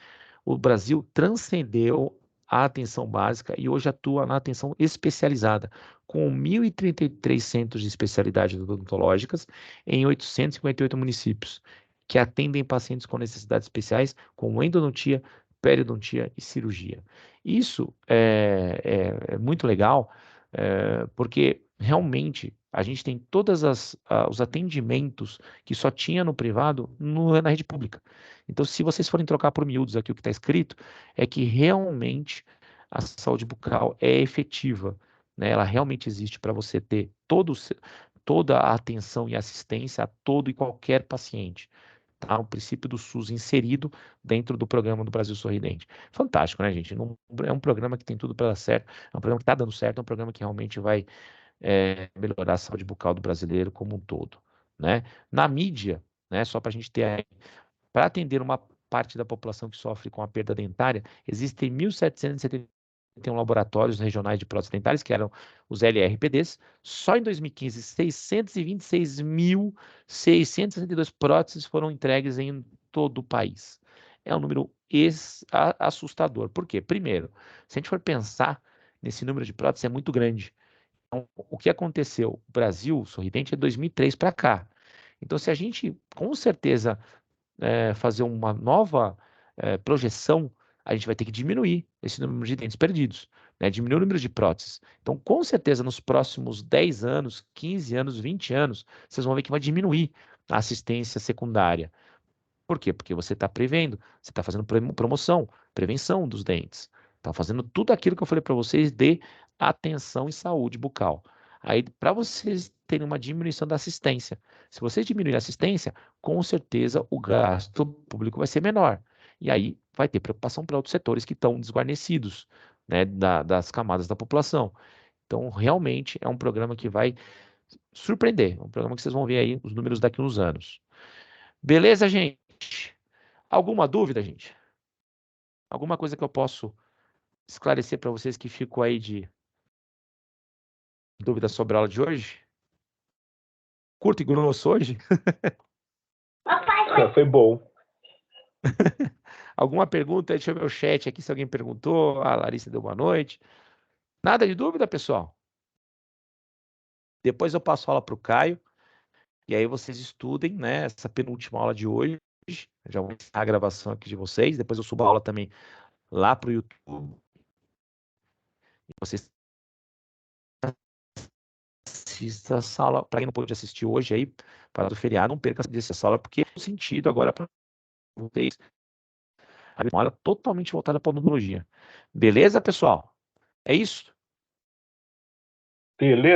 Speaker 2: o Brasil transcendeu a atenção básica e hoje atua na atenção especializada, com 1.033 centros de especialidades odontológicas em 858 municípios. que atendem pacientes com necessidades especiais, como endodontia, periodontia e cirurgia. Isso é muito legal, porque realmente a gente tem todos os atendimentos que só tinha no privado na rede pública. Então, se vocês forem trocar por miúdos aqui o que está escrito, é que realmente a saúde bucal é efetiva, né? Ela realmente existe para você ter toda a atenção e assistência a todo e qualquer paciente. Tá? O princípio do SUS inserido dentro do programa do Brasil Sorridente. Fantástico, né, gente? É um programa que tem tudo para dar certo, é um programa que está dando certo, é um programa que realmente vai melhorar a saúde bucal do brasileiro como um todo, né? Na mídia, né, só para a gente ter, para atender uma parte da população que sofre com a perda dentária, existem 1.771 laboratórios regionais de próteses dentárias, que eram os LRPDs. Só em 2015, 626.662 próteses foram entregues em todo o país. É um número assustador. Por quê? Primeiro, se a gente for pensar nesse número de próteses, é muito grande. Então, o que aconteceu? O Brasil Sorridente é 2003 para cá. Então, se a gente, com certeza, fazer uma nova projeção, a gente vai ter que diminuir esse número de dentes perdidos, né? Diminuir o número de próteses. Então, com certeza, nos próximos 10 anos, 15 anos, 20 anos, vocês vão ver que vai diminuir a assistência secundária. Por quê? Porque você está prevendo, você está fazendo promoção, prevenção dos dentes. Está fazendo tudo aquilo que eu falei para vocês de atenção e saúde bucal. Aí, para vocês terem uma diminuição da assistência. Se vocês diminuírem a assistência, com certeza o gasto público vai ser menor. E aí vai ter preocupação para outros setores que estão desguarnecidos, né, das camadas da população. Então, realmente é um programa que vai surpreender. É um programa que vocês vão ver aí os números daqui a uns anos. Beleza, gente? Alguma dúvida, gente? Alguma coisa que eu posso esclarecer para vocês que ficou aí de dúvida sobre a aula de hoje? Curto e grosso hoje?
Speaker 5: Foi bom.
Speaker 2: Alguma pergunta? Deixa eu ver o chat aqui se alguém perguntou. A Larissa deu boa noite. Nada de dúvida, pessoal? Depois eu passo a aula para o Caio. E aí vocês estudem, né, essa penúltima aula de hoje. Já vou encerrar a gravação aqui de vocês. Depois eu subo a aula também lá para o YouTube. E vocês assista essa aula, para quem não pôde assistir hoje aí, para o feriado, não perca essa aula, porque tem sentido agora para vocês. Uma aula totalmente voltada para a odontologia. Beleza, pessoal? É isso?
Speaker 5: Beleza?